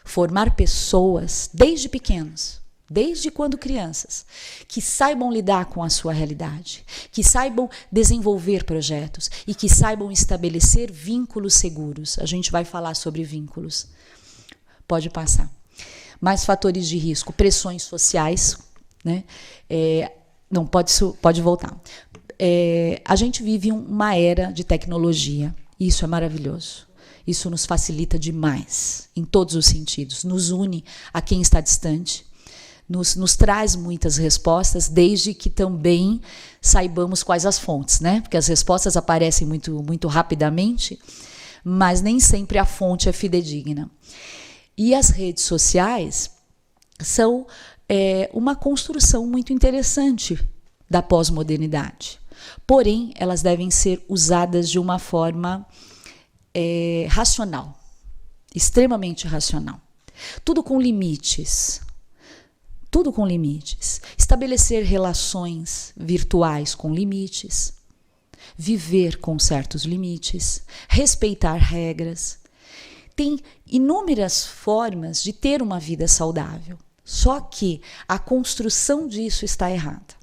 Formar pessoas desde pequenos, desde quando crianças, que saibam lidar com a sua realidade, que saibam desenvolver projetos e que saibam estabelecer vínculos seguros. A gente vai falar sobre vínculos. Pode passar. Mais fatores de risco, pressões sociais, né? Não, pode voltar. A gente vive uma era de tecnologia, e isso é maravilhoso. Isso nos facilita demais, em todos os sentidos. Nos une a quem está distante, nos traz muitas respostas, desde que também saibamos quais as fontes, né? Porque as respostas aparecem muito rapidamente, mas nem sempre a fonte é fidedigna. E as redes sociais são uma construção muito interessante da pós-modernidade. Porém, elas devem ser usadas de uma forma racional, extremamente racional. Tudo com limites. Tudo com limites. Estabelecer relações virtuais com limites. Viver com certos limites. Respeitar regras. Tem inúmeras formas de ter uma vida saudável. Só que a construção disso está errada.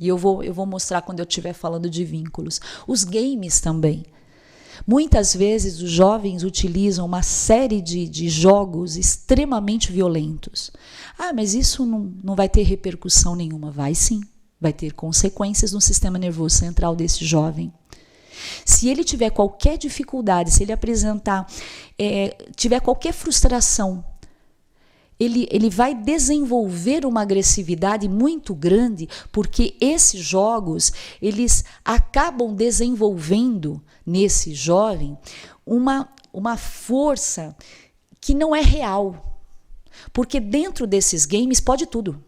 E eu vou mostrar quando eu estiver falando de vínculos. Os games também. Muitas vezes os jovens utilizam uma série de jogos extremamente violentos. Ah, mas isso não vai ter repercussão nenhuma. Vai sim, vai ter consequências no sistema nervoso central desse jovem. Se ele tiver qualquer dificuldade, se ele apresentar, tiver qualquer frustração, ele vai desenvolver uma agressividade muito grande, porque esses jogos, eles acabam desenvolvendo nesse jovem uma força que não é real. Porque dentro desses games pode tudo.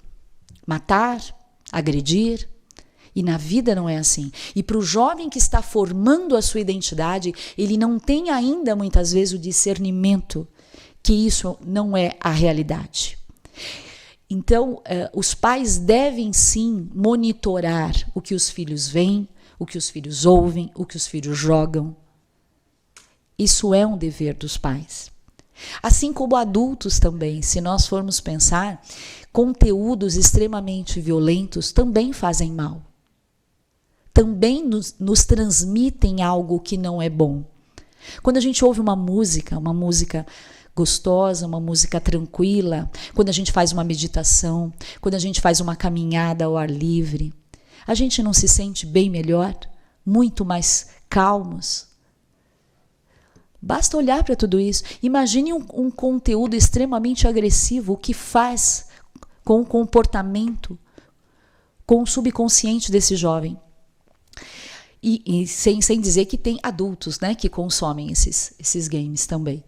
Matar, agredir. E na vida não é assim. E para o jovem que está formando a sua identidade, ele não tem ainda muitas vezes o discernimento que isso não é a realidade. Então, os pais devem sim monitorar o que os filhos veem, o que os filhos ouvem, o que os filhos jogam. Isso é um dever dos pais. Assim como adultos também, se nós formos pensar, conteúdos extremamente violentos também fazem mal. Também nos transmitem algo que não é bom. Quando a gente ouve uma música gostosa, uma música tranquila, quando a gente faz uma meditação, quando a gente faz uma caminhada ao ar livre, a gente não se sente bem melhor, muito mais calmos? Basta olhar para tudo isso. Imagine um conteúdo extremamente agressivo, o que faz com o comportamento, com o subconsciente desse jovem. E sem dizer que tem adultos, né, que consomem esses games também.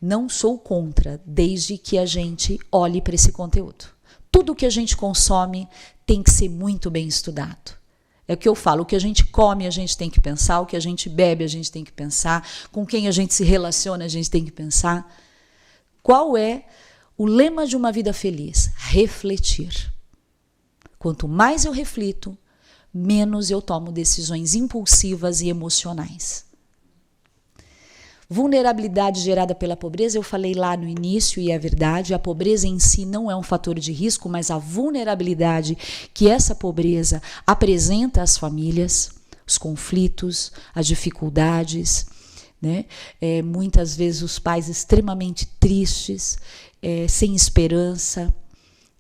Não sou contra, desde que a gente olhe para esse conteúdo. Tudo que a gente consome tem que ser muito bem estudado. É o que eu falo, o que a gente come a gente tem que pensar, o que a gente bebe a gente tem que pensar, com quem a gente se relaciona a gente tem que pensar. Qual é o lema de uma vida feliz? Refletir. Quanto mais eu reflito, menos eu tomo decisões impulsivas e emocionais. Vulnerabilidade gerada pela pobreza, eu falei lá no início e é verdade, a pobreza em si não é um fator de risco, mas a vulnerabilidade que essa pobreza apresenta às famílias, os conflitos, as dificuldades, né? Muitas vezes os pais extremamente tristes, sem esperança,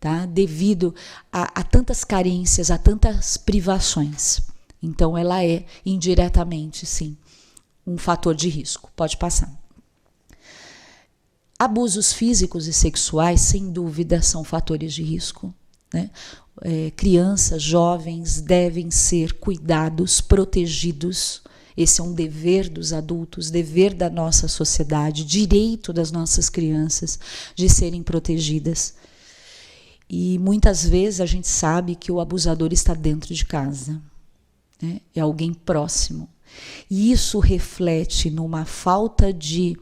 tá? Devido a tantas carências, a tantas privações. Então, ela é indiretamente, sim, um fator de risco. Pode passar. Abusos físicos e sexuais, sem dúvida, são fatores de risco. né? Crianças, jovens devem ser cuidados, protegidos. Esse é um dever dos adultos, dever da nossa sociedade, direito das nossas crianças de serem protegidas. E muitas vezes a gente sabe que o abusador está dentro de casa, né? É alguém próximo. E isso reflete numa falta de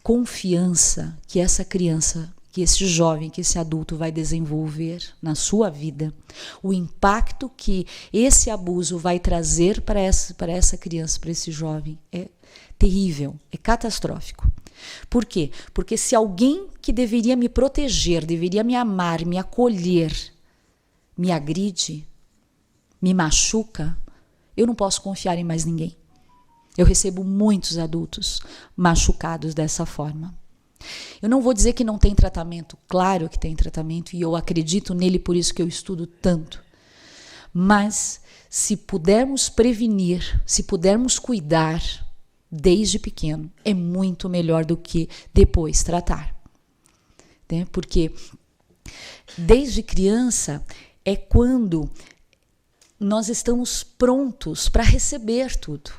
confiança que essa criança, que esse jovem, que esse adulto vai desenvolver na sua vida. O impacto que esse abuso vai trazer para essa criança, para esse jovem, é terrível, é catastrófico. Por quê? Porque se alguém que deveria me proteger, deveria me amar, me acolher, me agride, me machuca, eu não posso confiar em mais ninguém. Eu recebo muitos adultos machucados dessa forma. Eu não vou dizer que não tem tratamento, claro que tem tratamento, e eu acredito nele, por isso que eu estudo tanto. Mas se pudermos prevenir, se pudermos cuidar desde pequeno, é muito melhor do que depois tratar, né? Porque desde criança é quando nós estamos prontos para receber tudo,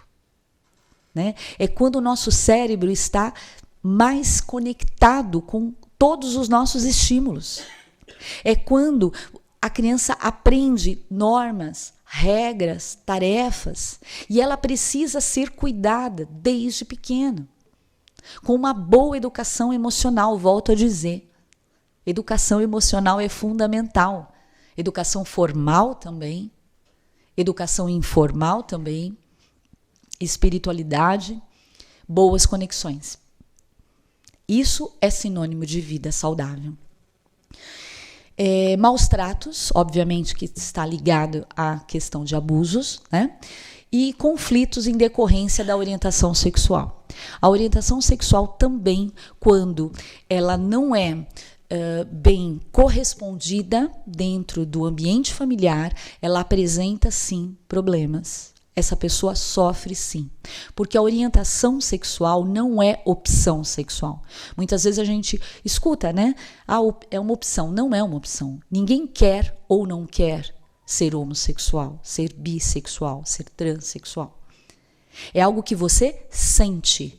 né? É quando o nosso cérebro está mais conectado com todos os nossos estímulos. É quando a criança aprende normas, regras, tarefas, e ela precisa ser cuidada desde pequena, com uma boa educação emocional, volto a dizer. Educação emocional é fundamental. Educação formal também, educação informal também, espiritualidade, boas conexões. Isso é sinônimo de vida saudável. Maus tratos, obviamente que está ligado à questão de abusos, né? E conflitos em decorrência da orientação sexual. A orientação sexual também, quando ela não é bem correspondida dentro do ambiente familiar, ela apresenta sim problemas. Essa pessoa sofre sim, porque a orientação sexual não é opção sexual. Muitas vezes a gente escuta, né? É uma opção. Não é uma opção. Ninguém quer ou não quer ser homossexual, ser bissexual, ser transexual. É algo que você sente,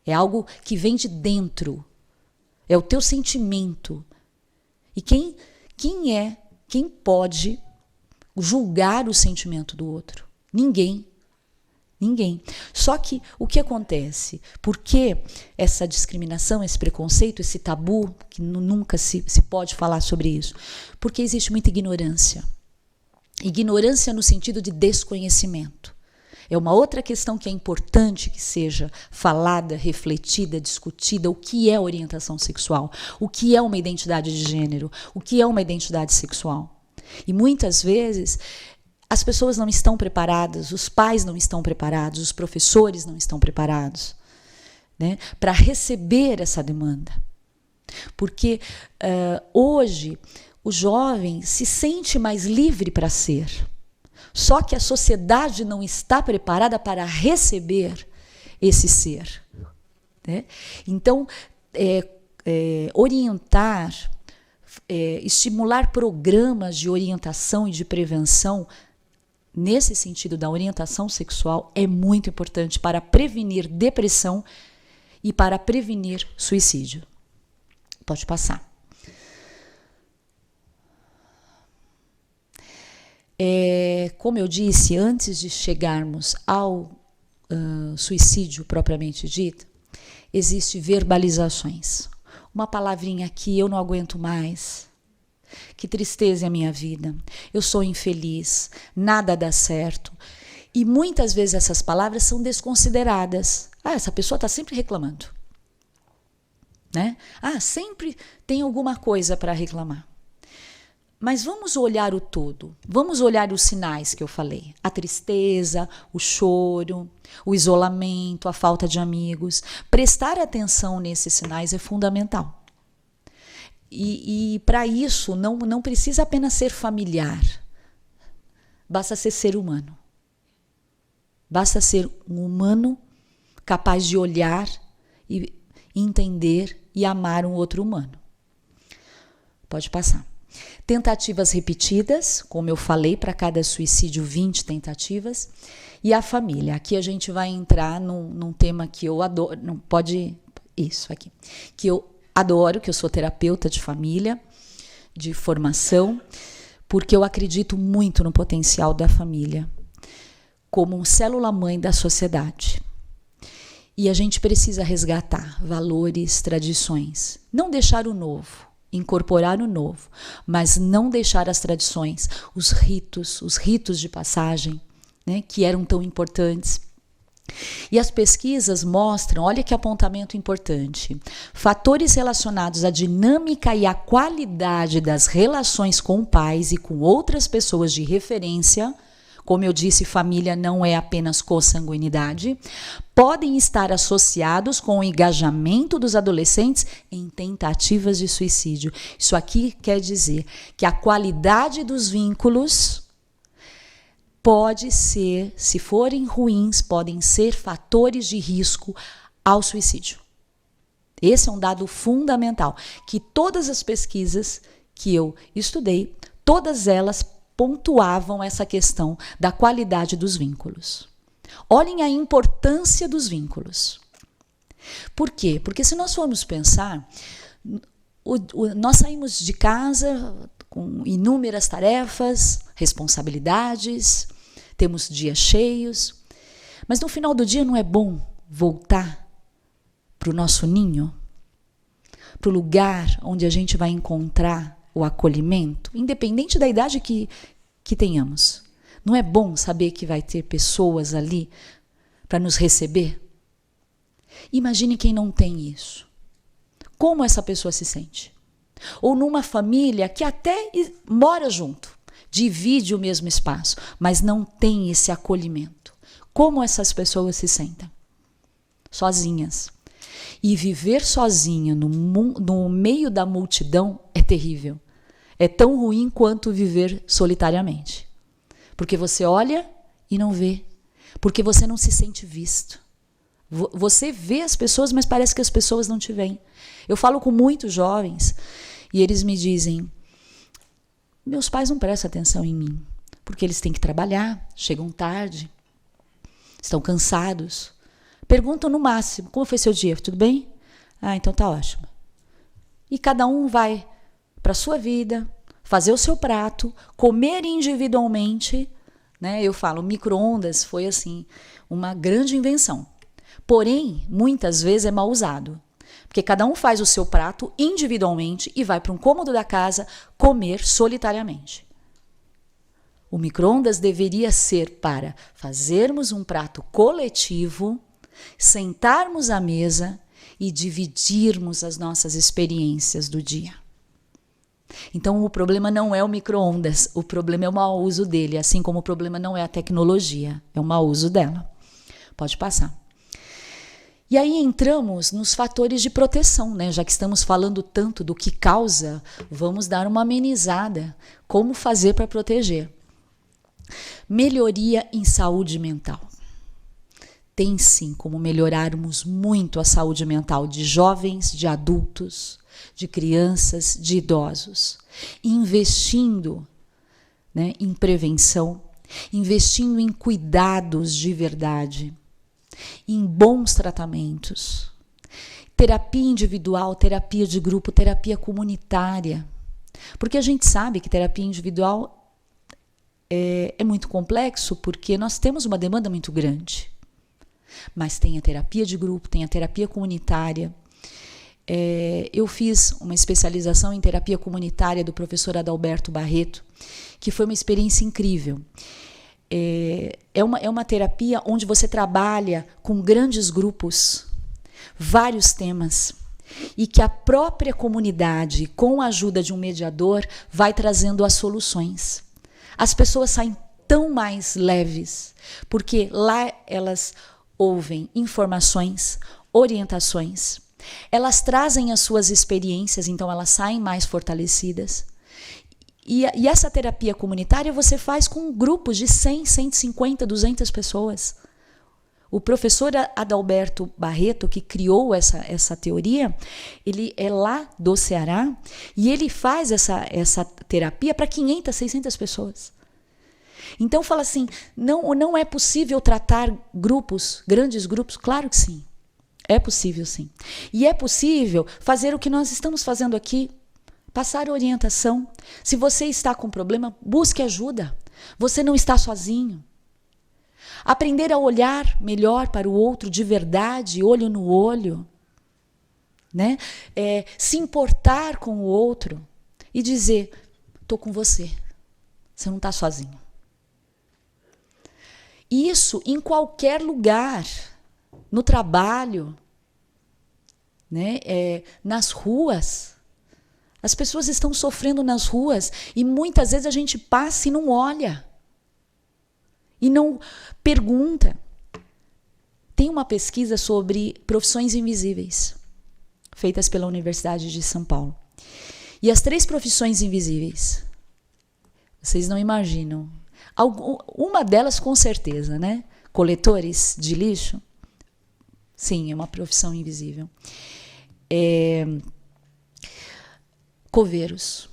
é algo que vem de dentro, é o teu sentimento. E quem pode julgar o sentimento do outro? Ninguém. Só que o que acontece? Por que essa discriminação, esse preconceito, esse tabu, que nunca se pode falar sobre isso? Porque existe muita ignorância. Ignorância no sentido de desconhecimento. É uma outra questão que é importante que seja falada, refletida, discutida. O que é orientação sexual? O que é uma identidade de gênero? O que é uma identidade sexual? E muitas vezes as pessoas não estão preparadas, os pais não estão preparados, os professores não estão preparados, né, para receber essa demanda. Porque hoje o jovem se sente mais livre para ser, só que a sociedade não está preparada para receber esse ser, né? Então, orientar, estimular programas de orientação e de prevenção nesse sentido da orientação sexual é muito importante para prevenir depressão e para prevenir suicídio. Pode passar. Como eu disse, antes de chegarmos ao suicídio propriamente dito, existem verbalizações. Uma palavrinha aqui, eu não aguento mais. Que tristeza é a minha vida. Eu sou infeliz, nada dá certo. E muitas vezes essas palavras são desconsideradas. Essa pessoa está sempre reclamando, né? Sempre tem alguma coisa para reclamar. Mas vamos olhar o todo, vamos olhar os sinais que eu falei. A tristeza, o choro, o isolamento, a falta de amigos. Prestar atenção nesses sinais é fundamental. E para isso não precisa apenas ser familiar, basta ser humano. Basta ser um humano capaz de olhar e entender e amar um outro humano. Pode passar. Tentativas repetidas, como eu falei, para cada suicídio 20 tentativas. E a família. Aqui a gente vai entrar num tema que eu adoro, não pode, isso aqui, que eu adoro, que eu sou terapeuta de família, de formação, porque eu acredito muito no potencial da família, como uma célula-mãe da sociedade. E a gente precisa resgatar valores, tradições, não deixar o novo, incorporar o novo, mas não deixar as tradições, os ritos de passagem, né, que eram tão importantes. E as pesquisas mostram, olha que apontamento importante, fatores relacionados à dinâmica e à qualidade das relações com pais e com outras pessoas de referência, como eu disse, família não é apenas consanguinidade, podem estar associados com o engajamento dos adolescentes em tentativas de suicídio. Isso aqui quer dizer que a qualidade dos vínculos pode ser, se forem ruins, podem ser fatores de risco ao suicídio. Esse é um dado fundamental, que todas as pesquisas que eu estudei, todas elas pontuavam essa questão da qualidade dos vínculos. Olhem a importância dos vínculos. Por quê? Porque se nós formos pensar, nós saímos de casa com inúmeras tarefas, responsabilidades, temos dias cheios, mas no final do dia não é bom voltar para o nosso ninho, para o lugar onde a gente vai encontrar o acolhimento, independente da idade que tenhamos. Não é bom saber que vai ter pessoas ali para nos receber? Imagine quem não tem isso. Como essa pessoa se sente? Ou numa família que até mora junto, divide o mesmo espaço, mas não tem esse acolhimento. Como essas pessoas se sentem? Sozinhas. E viver sozinha no meio da multidão é terrível. É tão ruim quanto viver solitariamente. Porque você olha e não vê. Porque você não se sente visto. Você vê as pessoas, mas parece que as pessoas não te veem. Eu falo com muitos jovens e eles me dizem: meus pais não prestam atenção em mim, porque eles têm que trabalhar, chegam tarde, estão cansados. Perguntam no máximo: como foi seu dia? Tudo bem? Ah, então tá ótimo. E cada um vai para a sua vida, fazer o seu prato, comer individualmente, né? Eu falo, micro-ondas foi assim, uma grande invenção. Porém, muitas vezes é mal usado. Porque cada um faz o seu prato individualmente e vai para um cômodo da casa comer solitariamente. O micro-ondas deveria ser para fazermos um prato coletivo, sentarmos à mesa e dividirmos as nossas experiências do dia. Então, o problema não é o micro-ondas, o problema é o mau uso dele, assim como o problema não é a tecnologia, é o mau uso dela. Pode passar. E aí entramos nos fatores de proteção, né? Já que estamos falando tanto do que causa, vamos dar uma amenizada. Como fazer para proteger? Melhoria em saúde mental. Tem sim como melhorarmos muito a saúde mental de jovens, de adultos, de crianças, de idosos. Investindo, né, em prevenção, investindo em cuidados de verdade, em bons tratamentos, terapia individual, terapia de grupo, terapia comunitária. Porque a gente sabe que terapia individual é muito complexo, porque nós temos uma demanda muito grande. Mas tem a terapia de grupo, tem a terapia comunitária. Eu fiz uma especialização em terapia comunitária do professor Adalberto Barreto, que foi uma experiência incrível. É uma terapia onde você trabalha com grandes grupos, vários temas, e que a própria comunidade, com a ajuda de um mediador, vai trazendo as soluções. As pessoas saem tão mais leves, porque lá elas ouvem informações, orientações, elas trazem as suas experiências, então elas saem mais fortalecidas. E essa terapia comunitária você faz com grupos de 100, 150, 200 pessoas. O professor Adalberto Barreto, que criou essa teoria, ele é lá do Ceará e ele faz essa terapia para 500, 600 pessoas. Então fala assim, não é possível tratar grupos, grandes grupos? Claro que sim, é possível sim. E é possível fazer o que nós estamos fazendo aqui, passar orientação. Se você está com problema, busque ajuda, você não está sozinho. Aprender a olhar melhor para o outro de verdade, olho no olho, né? Se importar com o outro e dizer, estou com você, você não está sozinho. Isso em qualquer lugar, no trabalho, né? Nas ruas. As pessoas estão sofrendo nas ruas e muitas vezes a gente passa e não olha. E não pergunta. Tem uma pesquisa sobre profissões invisíveis, feitas pela Universidade de São Paulo. E as 3 profissões invisíveis, vocês não imaginam. Uma delas com certeza, né? Coletores de lixo. Sim, é uma profissão invisível. Coveiros.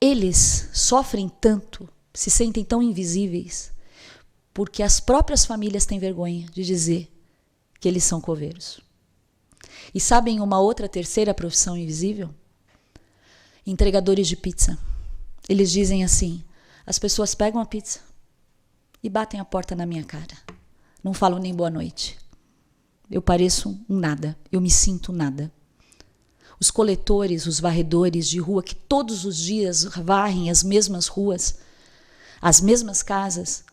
Eles sofrem tanto, se sentem tão invisíveis, porque as próprias famílias têm vergonha de dizer que eles são coveiros. E sabem uma outra terceira profissão invisível? Entregadores de pizza. Eles dizem assim, as pessoas pegam a pizza e batem a porta na minha cara. Não falam nem boa noite. Eu pareço um nada, eu me sinto nada. Os coletores, os varredores de rua que todos os dias varrem as mesmas ruas, as mesmas casas,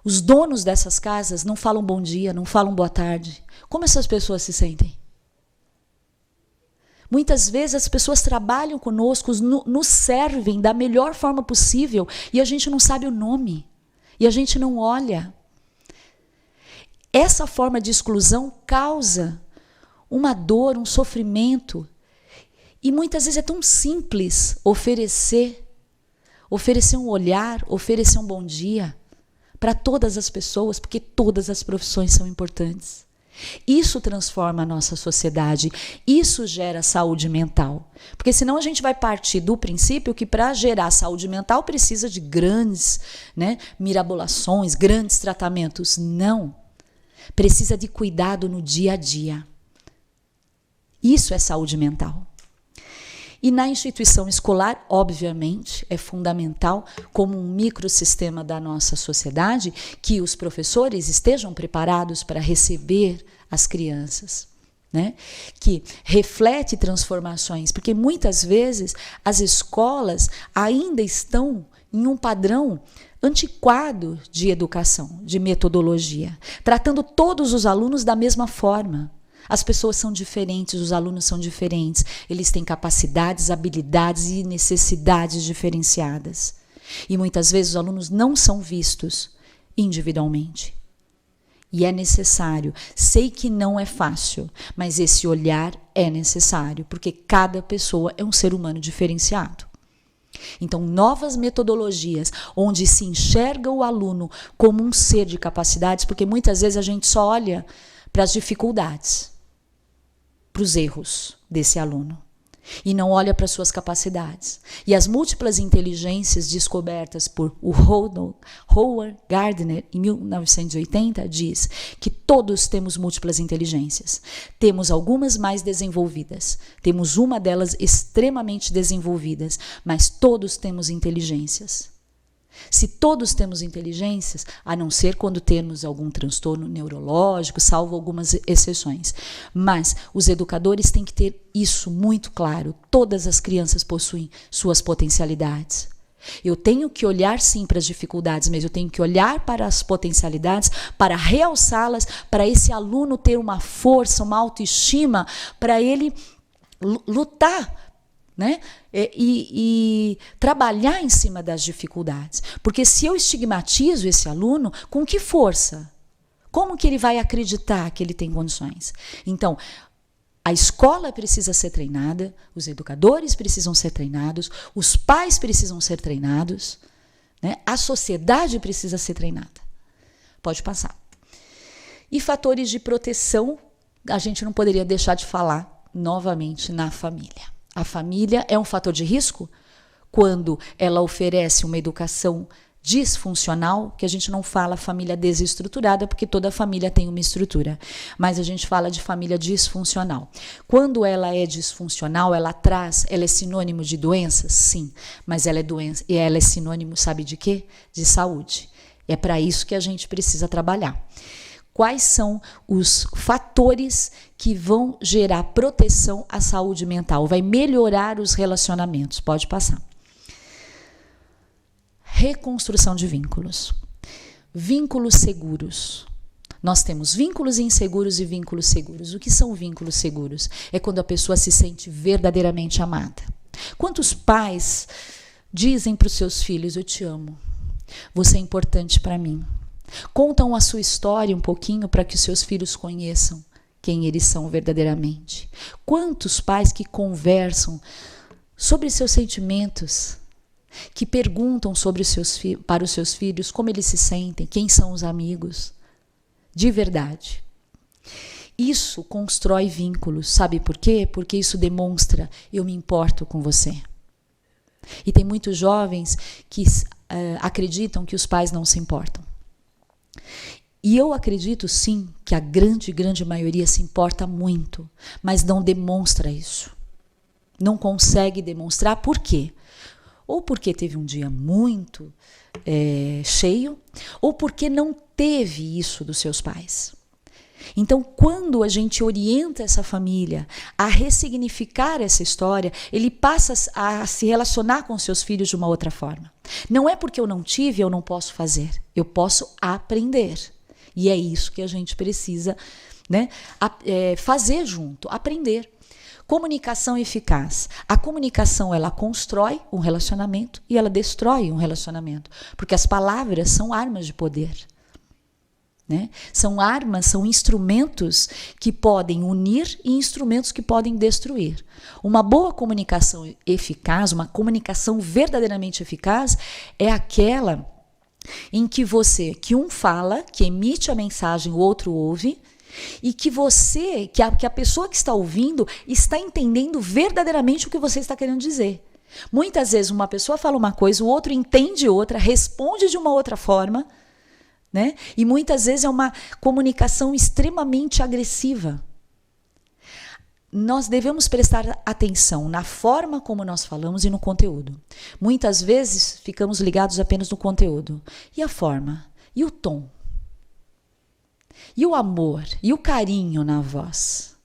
os donos dessas casas não falam bom dia, não falam boa tarde. Como essas pessoas se sentem? Muitas vezes as pessoas trabalham conosco, nos servem da melhor forma possível e a gente não sabe o nome, e a gente não olha. Essa forma de exclusão causa uma dor, um sofrimento, e muitas vezes é tão simples oferecer um olhar, oferecer um bom dia para todas as pessoas, porque todas as profissões são importantes. Isso transforma a nossa sociedade, isso gera saúde mental. Porque senão a gente vai partir do princípio que para gerar saúde mental precisa de grandes, né, mirabolações, grandes tratamentos. Não. Precisa de cuidado no dia a dia. Isso é saúde mental. E na instituição escolar, obviamente, é fundamental, como um microsistema da nossa sociedade, que os professores estejam preparados para receber as crianças, né? Que reflete transformações, porque muitas vezes as escolas ainda estão em um padrão antiquado de educação, de metodologia, tratando todos os alunos da mesma forma. As pessoas são diferentes, os alunos são diferentes, eles têm capacidades, habilidades e necessidades diferenciadas. E muitas vezes os alunos não são vistos individualmente. E é necessário, sei que não é fácil, mas esse olhar é necessário, porque cada pessoa é um ser humano diferenciado. Então, novas metodologias onde se enxerga o aluno como um ser de capacidades, porque muitas vezes a gente só olha para as dificuldades, para os erros desse aluno, e não olha para suas capacidades. E as múltiplas inteligências descobertas por Howard Gardner em 1980 diz que todos temos múltiplas inteligências. Temos algumas mais desenvolvidas, temos uma delas extremamente desenvolvidas, mas todos temos inteligências. Se todos temos inteligências, a não ser quando temos algum transtorno neurológico, salvo algumas exceções. Mas os educadores têm que ter isso muito claro. Todas as crianças possuem suas potencialidades. Eu tenho que olhar sim para as dificuldades, mas eu tenho que olhar para as potencialidades, para realçá-las, para esse aluno ter uma força, uma autoestima, para ele lutar, né? E trabalhar em cima das dificuldades. Porque se eu estigmatizo esse aluno, com que força? Como que ele vai acreditar que ele tem condições? Então, a escola precisa ser treinada, os educadores precisam ser treinados, os pais precisam ser treinados, né? A sociedade precisa ser treinada. Pode passar. E fatores de proteção, a gente não poderia deixar de falar novamente na família. A família é um fator de risco quando ela oferece uma educação disfuncional, que a gente não fala família desestruturada, porque toda família tem uma estrutura, mas a gente fala de família disfuncional. Quando ela é disfuncional, ela é sinônimo de doença? Sim, mas ela é doença, e ela é sinônimo, sabe de quê? De saúde. É para isso que a gente precisa trabalhar. Quais são os fatores que vão gerar proteção à saúde mental? Vai melhorar os relacionamentos. Pode passar. Reconstrução de vínculos. Vínculos seguros. Nós temos vínculos inseguros e vínculos seguros. O que são vínculos seguros? É quando a pessoa se sente verdadeiramente amada. Quantos pais dizem para os seus filhos: eu te amo, você é importante para mim? Contam a sua história um pouquinho para que os seus filhos conheçam quem eles são verdadeiramente. Quantos pais que conversam sobre seus sentimentos, que perguntam para os seus filhos como eles se sentem, quem são os amigos, de verdade. Isso constrói vínculos, sabe por quê? Porque isso demonstra: eu me importo com você. E tem muitos jovens que acreditam que os pais não se importam. E eu acredito sim que a grande maioria se importa muito, mas não demonstra isso. Não consegue demonstrar. Por quê? Ou porque teve um dia muito cheio, ou porque não teve isso dos seus pais. Então, quando a gente orienta essa família a ressignificar essa história, ele passa a se relacionar com seus filhos de uma outra forma. Não é porque eu não tive, eu não posso fazer. Eu posso aprender. E é isso que a gente precisa, né, fazer junto, aprender. Comunicação eficaz. A comunicação, ela constrói um relacionamento e ela destrói um relacionamento. Porque as palavras são armas de poder. Né? São armas, são instrumentos que podem unir e instrumentos que podem destruir. Uma boa comunicação eficaz, uma comunicação verdadeiramente eficaz, é aquela em que um fala, que emite a mensagem, o outro ouve, e que a pessoa que está ouvindo está entendendo verdadeiramente o que você está querendo dizer. Muitas vezes uma pessoa fala uma coisa, o outro entende outra, responde de uma outra forma, né? E muitas vezes é uma comunicação extremamente agressiva. Nós devemos prestar atenção na forma como nós falamos e no conteúdo. Muitas vezes ficamos ligados apenas no conteúdo. E a forma? E o tom? E o amor? E o carinho na voz?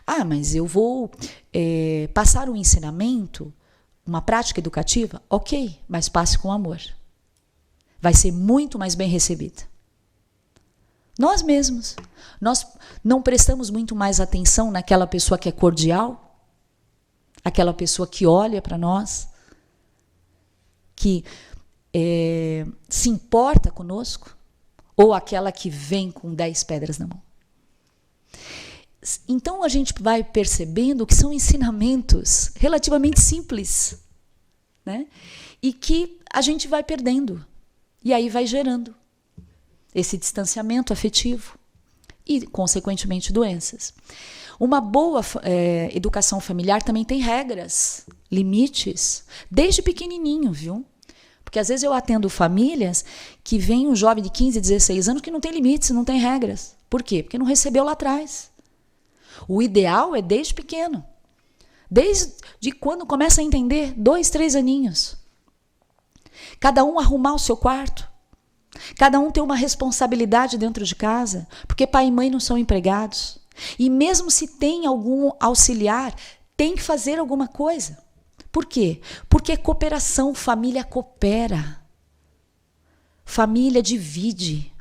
Ah, mas eu vou passar um ensinamento, uma prática educativa? Ok, mas passe com amor. Vai ser muito mais bem recebida. Nós mesmos, nós não prestamos muito mais atenção naquela pessoa que é cordial, aquela pessoa que olha para nós, que se importa conosco, ou aquela que vem com 10 pedras na mão. Então a gente vai percebendo que são ensinamentos relativamente simples, né? E que a gente vai perdendo. E aí vai gerando esse distanciamento afetivo e, consequentemente, doenças. Uma boa educação familiar também tem regras, limites, desde pequenininho, viu? Porque às vezes eu atendo famílias que vem um jovem de 15, 16 anos que não tem limites, não tem regras. Por quê? Porque não recebeu lá atrás. O ideal é desde pequeno. Desde quando começa a entender, 2, 3 aninhos. Cada um arrumar o seu quarto. Cada um ter uma responsabilidade dentro de casa. Porque pai e mãe não são empregados. E mesmo se tem algum auxiliar, tem que fazer alguma coisa. Por quê? Porque é cooperação, família coopera. Família divide.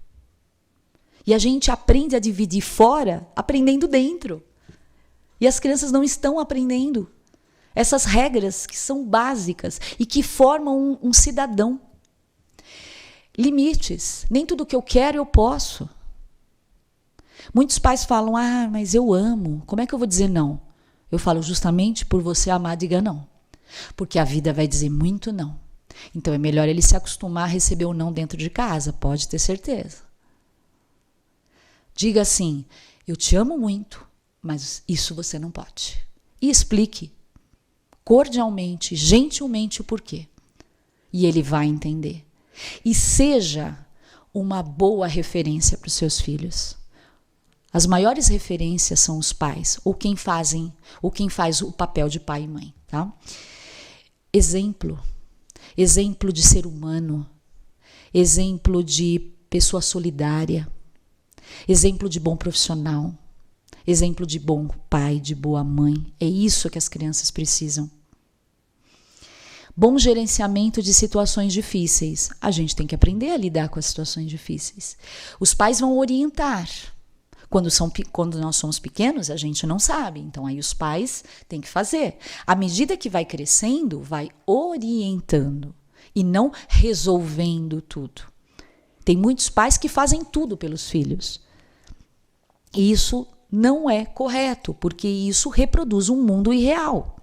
E a gente aprende a dividir fora, aprendendo dentro. E as crianças não estão aprendendo essas regras que são básicas e que formam um cidadão. Limites. Nem tudo que eu quero eu posso. Muitos pais falam, mas eu amo. Como é que eu vou dizer não? Eu falo, justamente por você amar, diga não. Porque a vida vai dizer muito não. Então é melhor ele se acostumar a receber o não dentro de casa, pode ter certeza. Diga assim: eu te amo muito, mas isso você não pode. E explique cordialmente, gentilmente o porquê. E ele vai entender. E seja uma boa referência para os seus filhos. As maiores referências são os pais, ou quem faz o papel de pai e mãe, tá? Exemplo de ser humano, exemplo de pessoa solidária, exemplo de bom profissional, exemplo de bom pai, de boa mãe. É isso que as crianças precisam. Bom gerenciamento de situações difíceis. A gente tem que aprender a lidar com as situações difíceis. Os pais vão orientar. Quando nós somos pequenos, a gente não sabe. Então, aí os pais têm que fazer. À medida que vai crescendo, vai orientando e não resolvendo tudo. Tem muitos pais que fazem tudo pelos filhos. E isso não é correto, porque isso reproduz um mundo irreal.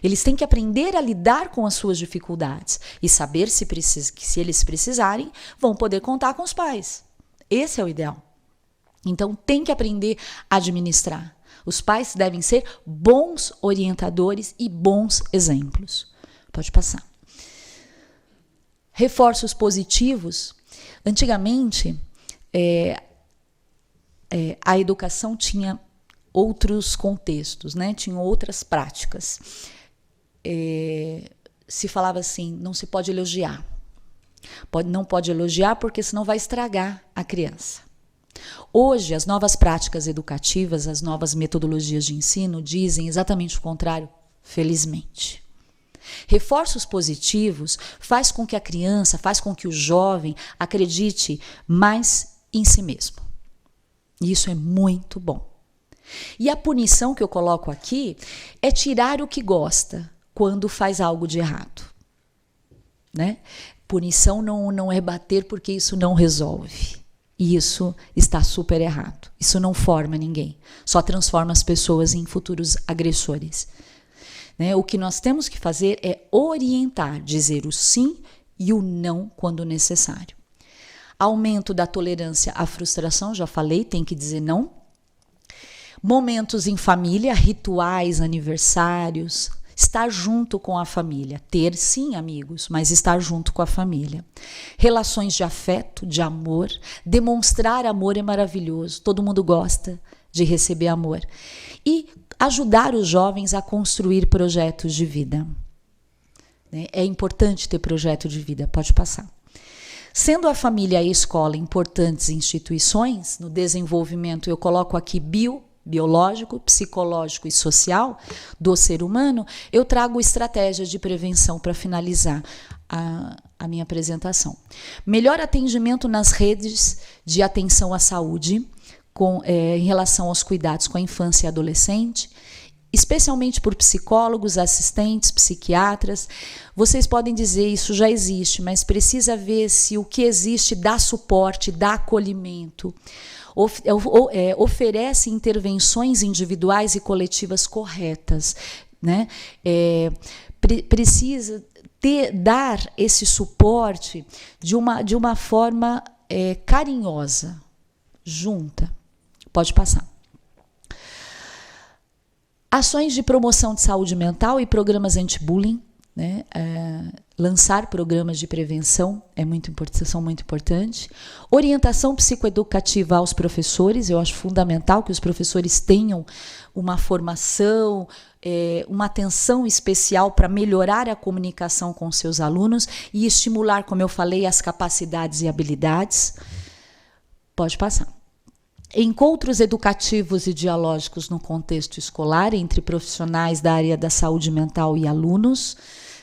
Eles têm que aprender a lidar com as suas dificuldades e saber que se eles precisarem, vão poder contar com os pais. Esse é o ideal. Então, tem que aprender a administrar. Os pais devem ser bons orientadores e bons exemplos. Pode passar. Reforços positivos. Antigamente, a educação tinha outros contextos, né? Tinha outras práticas. Se falava assim, não se pode elogiar. Não pode elogiar porque senão vai estragar a criança. Hoje, as novas práticas educativas, as novas metodologias de ensino dizem exatamente o contrário, felizmente. Reforços positivos faz com que a criança, faz com que o jovem acredite mais em si mesmo. E isso é muito bom. E a punição que eu coloco aqui é tirar o que gosta quando faz algo de errado. Né? Punição não é bater porque isso não resolve. E isso está super errado. Isso não forma ninguém. Só transforma as pessoas em futuros agressores. Né? O que nós temos que fazer é orientar, dizer o sim e o não quando necessário. Aumento da tolerância à frustração, já falei, tem que dizer não. Momentos em família, rituais, aniversários. Estar junto com a família. Ter, sim, amigos, mas estar junto com a família. Relações de afeto, de amor. Demonstrar amor é maravilhoso. Todo mundo gosta de receber amor. E ajudar os jovens a construir projetos de vida. É importante ter projeto de vida. Pode passar. Sendo a família e a escola importantes instituições, no desenvolvimento eu coloco aqui biológico, psicológico e social do ser humano, eu trago estratégias de prevenção para finalizar a minha apresentação. Melhor atendimento nas redes de atenção à saúde em relação aos cuidados com a infância e adolescente, especialmente por psicólogos, assistentes, psiquiatras. Vocês podem dizer isso já existe, mas precisa ver se o que existe dá suporte, dá acolhimento, oferece intervenções individuais e coletivas corretas, né? Precisa dar esse suporte de uma forma carinhosa, junta. Pode passar. Ações de promoção de saúde mental e programas anti-bullying, né? Lançar programas de prevenção são muito importantes. Orientação psicoeducativa aos professores, eu acho fundamental que os professores tenham uma formação, uma atenção especial para melhorar a comunicação com seus alunos e estimular, como eu falei, as capacidades e habilidades. Pode passar. Encontros educativos e dialógicos no contexto escolar entre profissionais da área da saúde mental e alunos,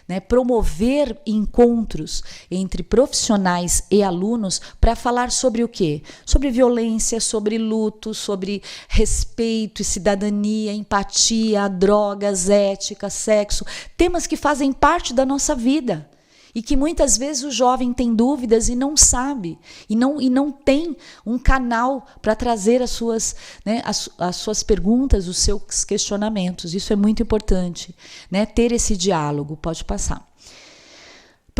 né? Promover encontros entre profissionais e alunos para falar sobre o quê? Sobre violência, sobre luto, sobre respeito e cidadania, empatia, drogas, ética, sexo, temas que fazem parte da nossa vida. E que muitas vezes o jovem tem dúvidas e não sabe, e não tem um canal para trazer as suas perguntas, os seus questionamentos. Isso é muito importante, né? Ter esse diálogo. Pode passar.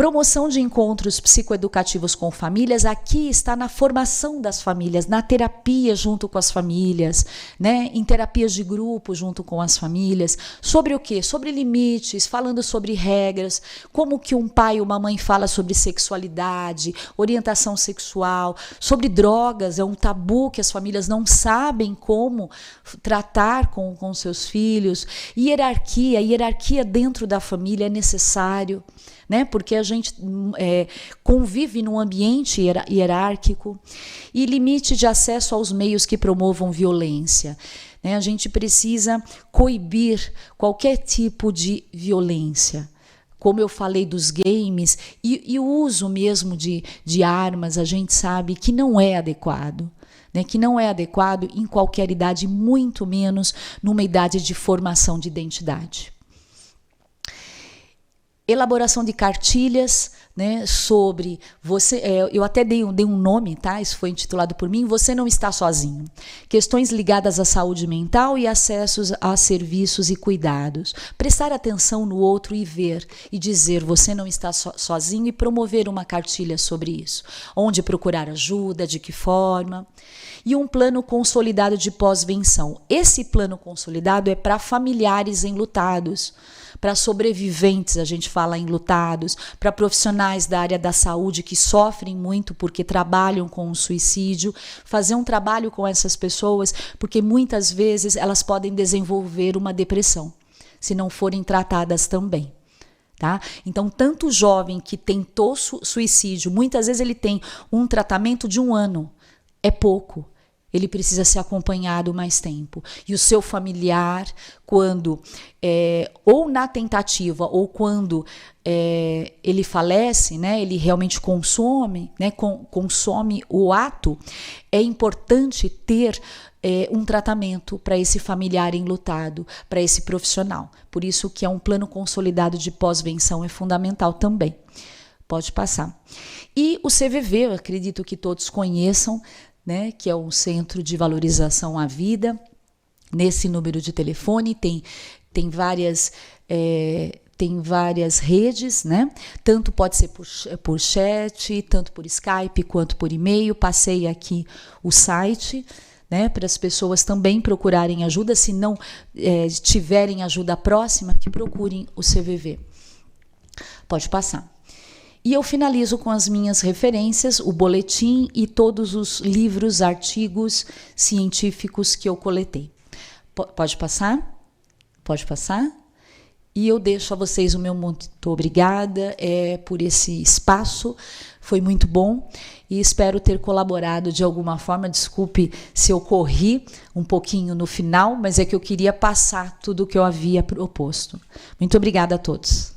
Promoção de encontros psicoeducativos com famílias, aqui está na formação das famílias, na terapia junto com as famílias, né? Em terapias de grupo junto com as famílias. Sobre o quê? Sobre limites, falando sobre regras, como que um pai ou uma mãe fala sobre sexualidade, orientação sexual, sobre drogas, é um tabu que as famílias não sabem como tratar com seus filhos. Hierarquia dentro da família é necessário, né? Porque a gente convive num ambiente hierárquico. E limite de acesso aos meios que promovam violência, né? A gente precisa coibir qualquer tipo de violência. Como eu falei dos games, e o uso mesmo de armas, a gente sabe que não é adequado. Né, que não é adequado em qualquer idade, muito menos numa idade de formação de identidade. Elaboração de cartilhas, né, sobre você, eu até dei um nome, tá? Isso foi intitulado por mim, Você Não Está Sozinho. Questões ligadas à saúde mental e acessos a serviços e cuidados. Prestar atenção no outro e ver e dizer você não está sozinho e promover uma cartilha sobre isso. Onde procurar ajuda, de que forma. E um plano consolidado de pós-venção. Esse plano consolidado é para familiares enlutados, para sobreviventes, a gente fala enlutados, para profissionais da área da saúde que sofrem muito porque trabalham com o suicídio, fazer um trabalho com essas pessoas, porque muitas vezes elas podem desenvolver uma depressão, se não forem tratadas também. Tá? Então, tanto o jovem que tentou suicídio, muitas vezes ele tem um tratamento de 1 ano, é pouco. Ele precisa ser acompanhado mais tempo. E o seu familiar, quando, ou na tentativa, ou quando ele falece, né, ele realmente consome, né, consome o ato, é importante ter um tratamento para esse familiar enlutado, para esse profissional. Por isso que um plano consolidado de pós-venção é fundamental também. Pode passar. E o CVV, eu acredito que todos conheçam, né, que é um centro de valorização à vida. Nesse número de telefone tem várias redes, né? Tanto pode ser por chat, tanto por Skype quanto por e-mail. Passei aqui o site, né, para as pessoas também procurarem ajuda. Se não tiverem ajuda próxima, que procurem o CVV. Pode passar. E eu finalizo com as minhas referências, o boletim e todos os livros, artigos científicos que eu coletei. Pode passar? Pode passar? E eu deixo a vocês o meu muito obrigada por esse espaço, foi muito bom e espero ter colaborado de alguma forma. Desculpe se eu corri um pouquinho no final, mas é que eu queria passar tudo o que eu havia proposto. Muito obrigada a todos.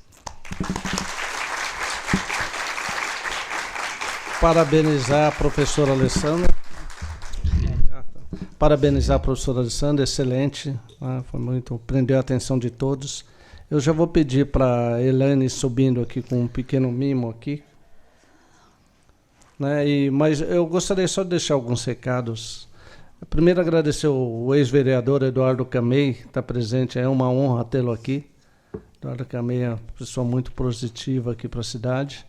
Parabenizar a professora Alessandra. Parabenizar a professora Alessandra, excelente. Foi muito, prendeu a atenção de todos. Eu já vou pedir para a Elaine subindo aqui com um pequeno mimo aqui. Né? Mas eu gostaria só de deixar alguns recados. Primeiro, agradecer o ex-vereador Eduardo Camei, que está presente. É uma honra tê-lo aqui. Eduardo Camei é uma pessoa muito positiva aqui para a cidade.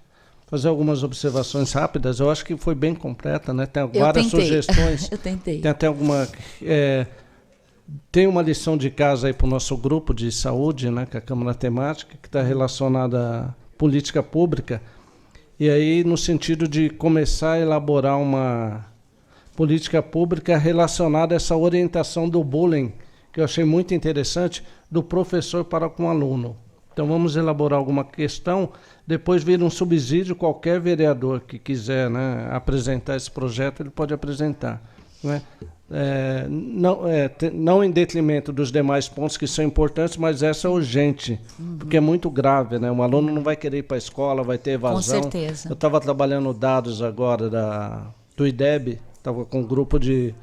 Fazer algumas observações rápidas. Eu acho que foi bem completa, né? Tem várias sugestões. Eu tentei. Tem até alguma... tem uma lição de casa aí para o nosso grupo de saúde, né? Que é a Câmara Temática, que está relacionada à política pública. E aí, no sentido de começar a elaborar uma política pública relacionada a essa orientação do bullying, que eu achei muito interessante, do professor para com o aluno. Então, vamos elaborar alguma questão, depois vira um subsídio, qualquer vereador que quiser, né, apresentar esse projeto, ele pode apresentar. Né? Não em detrimento dos demais pontos que são importantes, mas essa é urgente, porque é muito grave. Né? Um aluno não vai querer ir para a escola, vai ter evasão. Com certeza. Eu estava trabalhando dados agora do IDEB, estava com um grupo de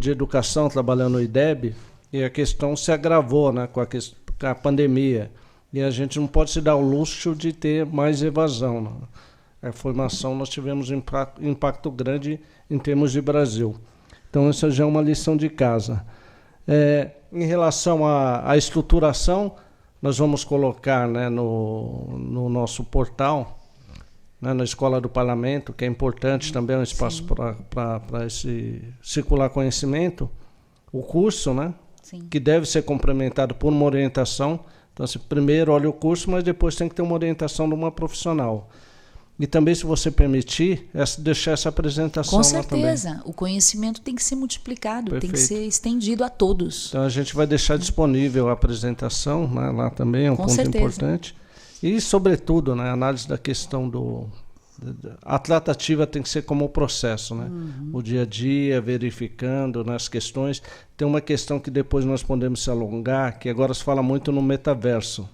educação trabalhando no IDEB, e a questão se agravou, né, com a pandemia. E a gente não pode se dar o luxo de ter mais evasão. Né? A formação, nós tivemos um impacto grande em termos de Brasil. Então, essa já é uma lição de casa. Em relação à estruturação, nós vamos colocar, né, no nosso portal né, na Escola do Parlamento, que é importante também, é um espaço para circular conhecimento. O curso, né, que deve ser complementado por uma orientação. Então, você primeiro olha o curso, mas depois tem que ter uma orientação de uma profissional. E também, se você permitir, deixar essa apresentação lá também. Com certeza. O conhecimento tem que ser multiplicado, Perfeito. Tem que ser estendido a todos. Então, a gente vai deixar disponível a apresentação, né, lá também, é um ponto importante. E, sobretudo, né, a análise da questão a tratativa tem que ser como o processo, né? O dia a dia, verificando nas questões. Tem uma questão que depois nós podemos se alongar, que agora se fala muito no metaverso.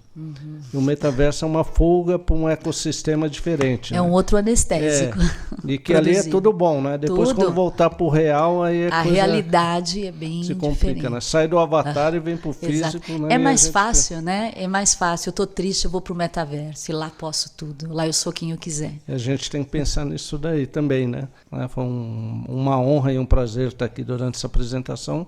E o metaverso é uma fuga para um ecossistema diferente. É, né? Um outro anestésico. E que ali é tudo bom, né? Depois, quando voltar para o real, aí a realidade é bem se complica, diferente. Né? Sai do avatar e vem para o físico. Né? É mais fácil, né? É mais fácil. Eu estou triste, eu vou para o metaverso. E lá posso tudo. Lá eu sou quem eu quiser. E a gente tem que pensar nisso daí também, né? Foi uma honra e um prazer estar aqui durante essa apresentação.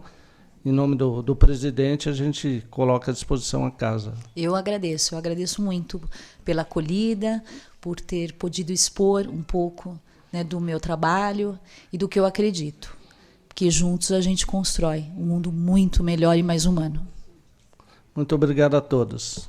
Em nome do presidente, a gente coloca à disposição a casa. Eu agradeço muito pela acolhida, por ter podido expor um pouco, né, do meu trabalho e do que eu acredito. Porque juntos a gente constrói um mundo muito melhor e mais humano. Muito obrigado a todos.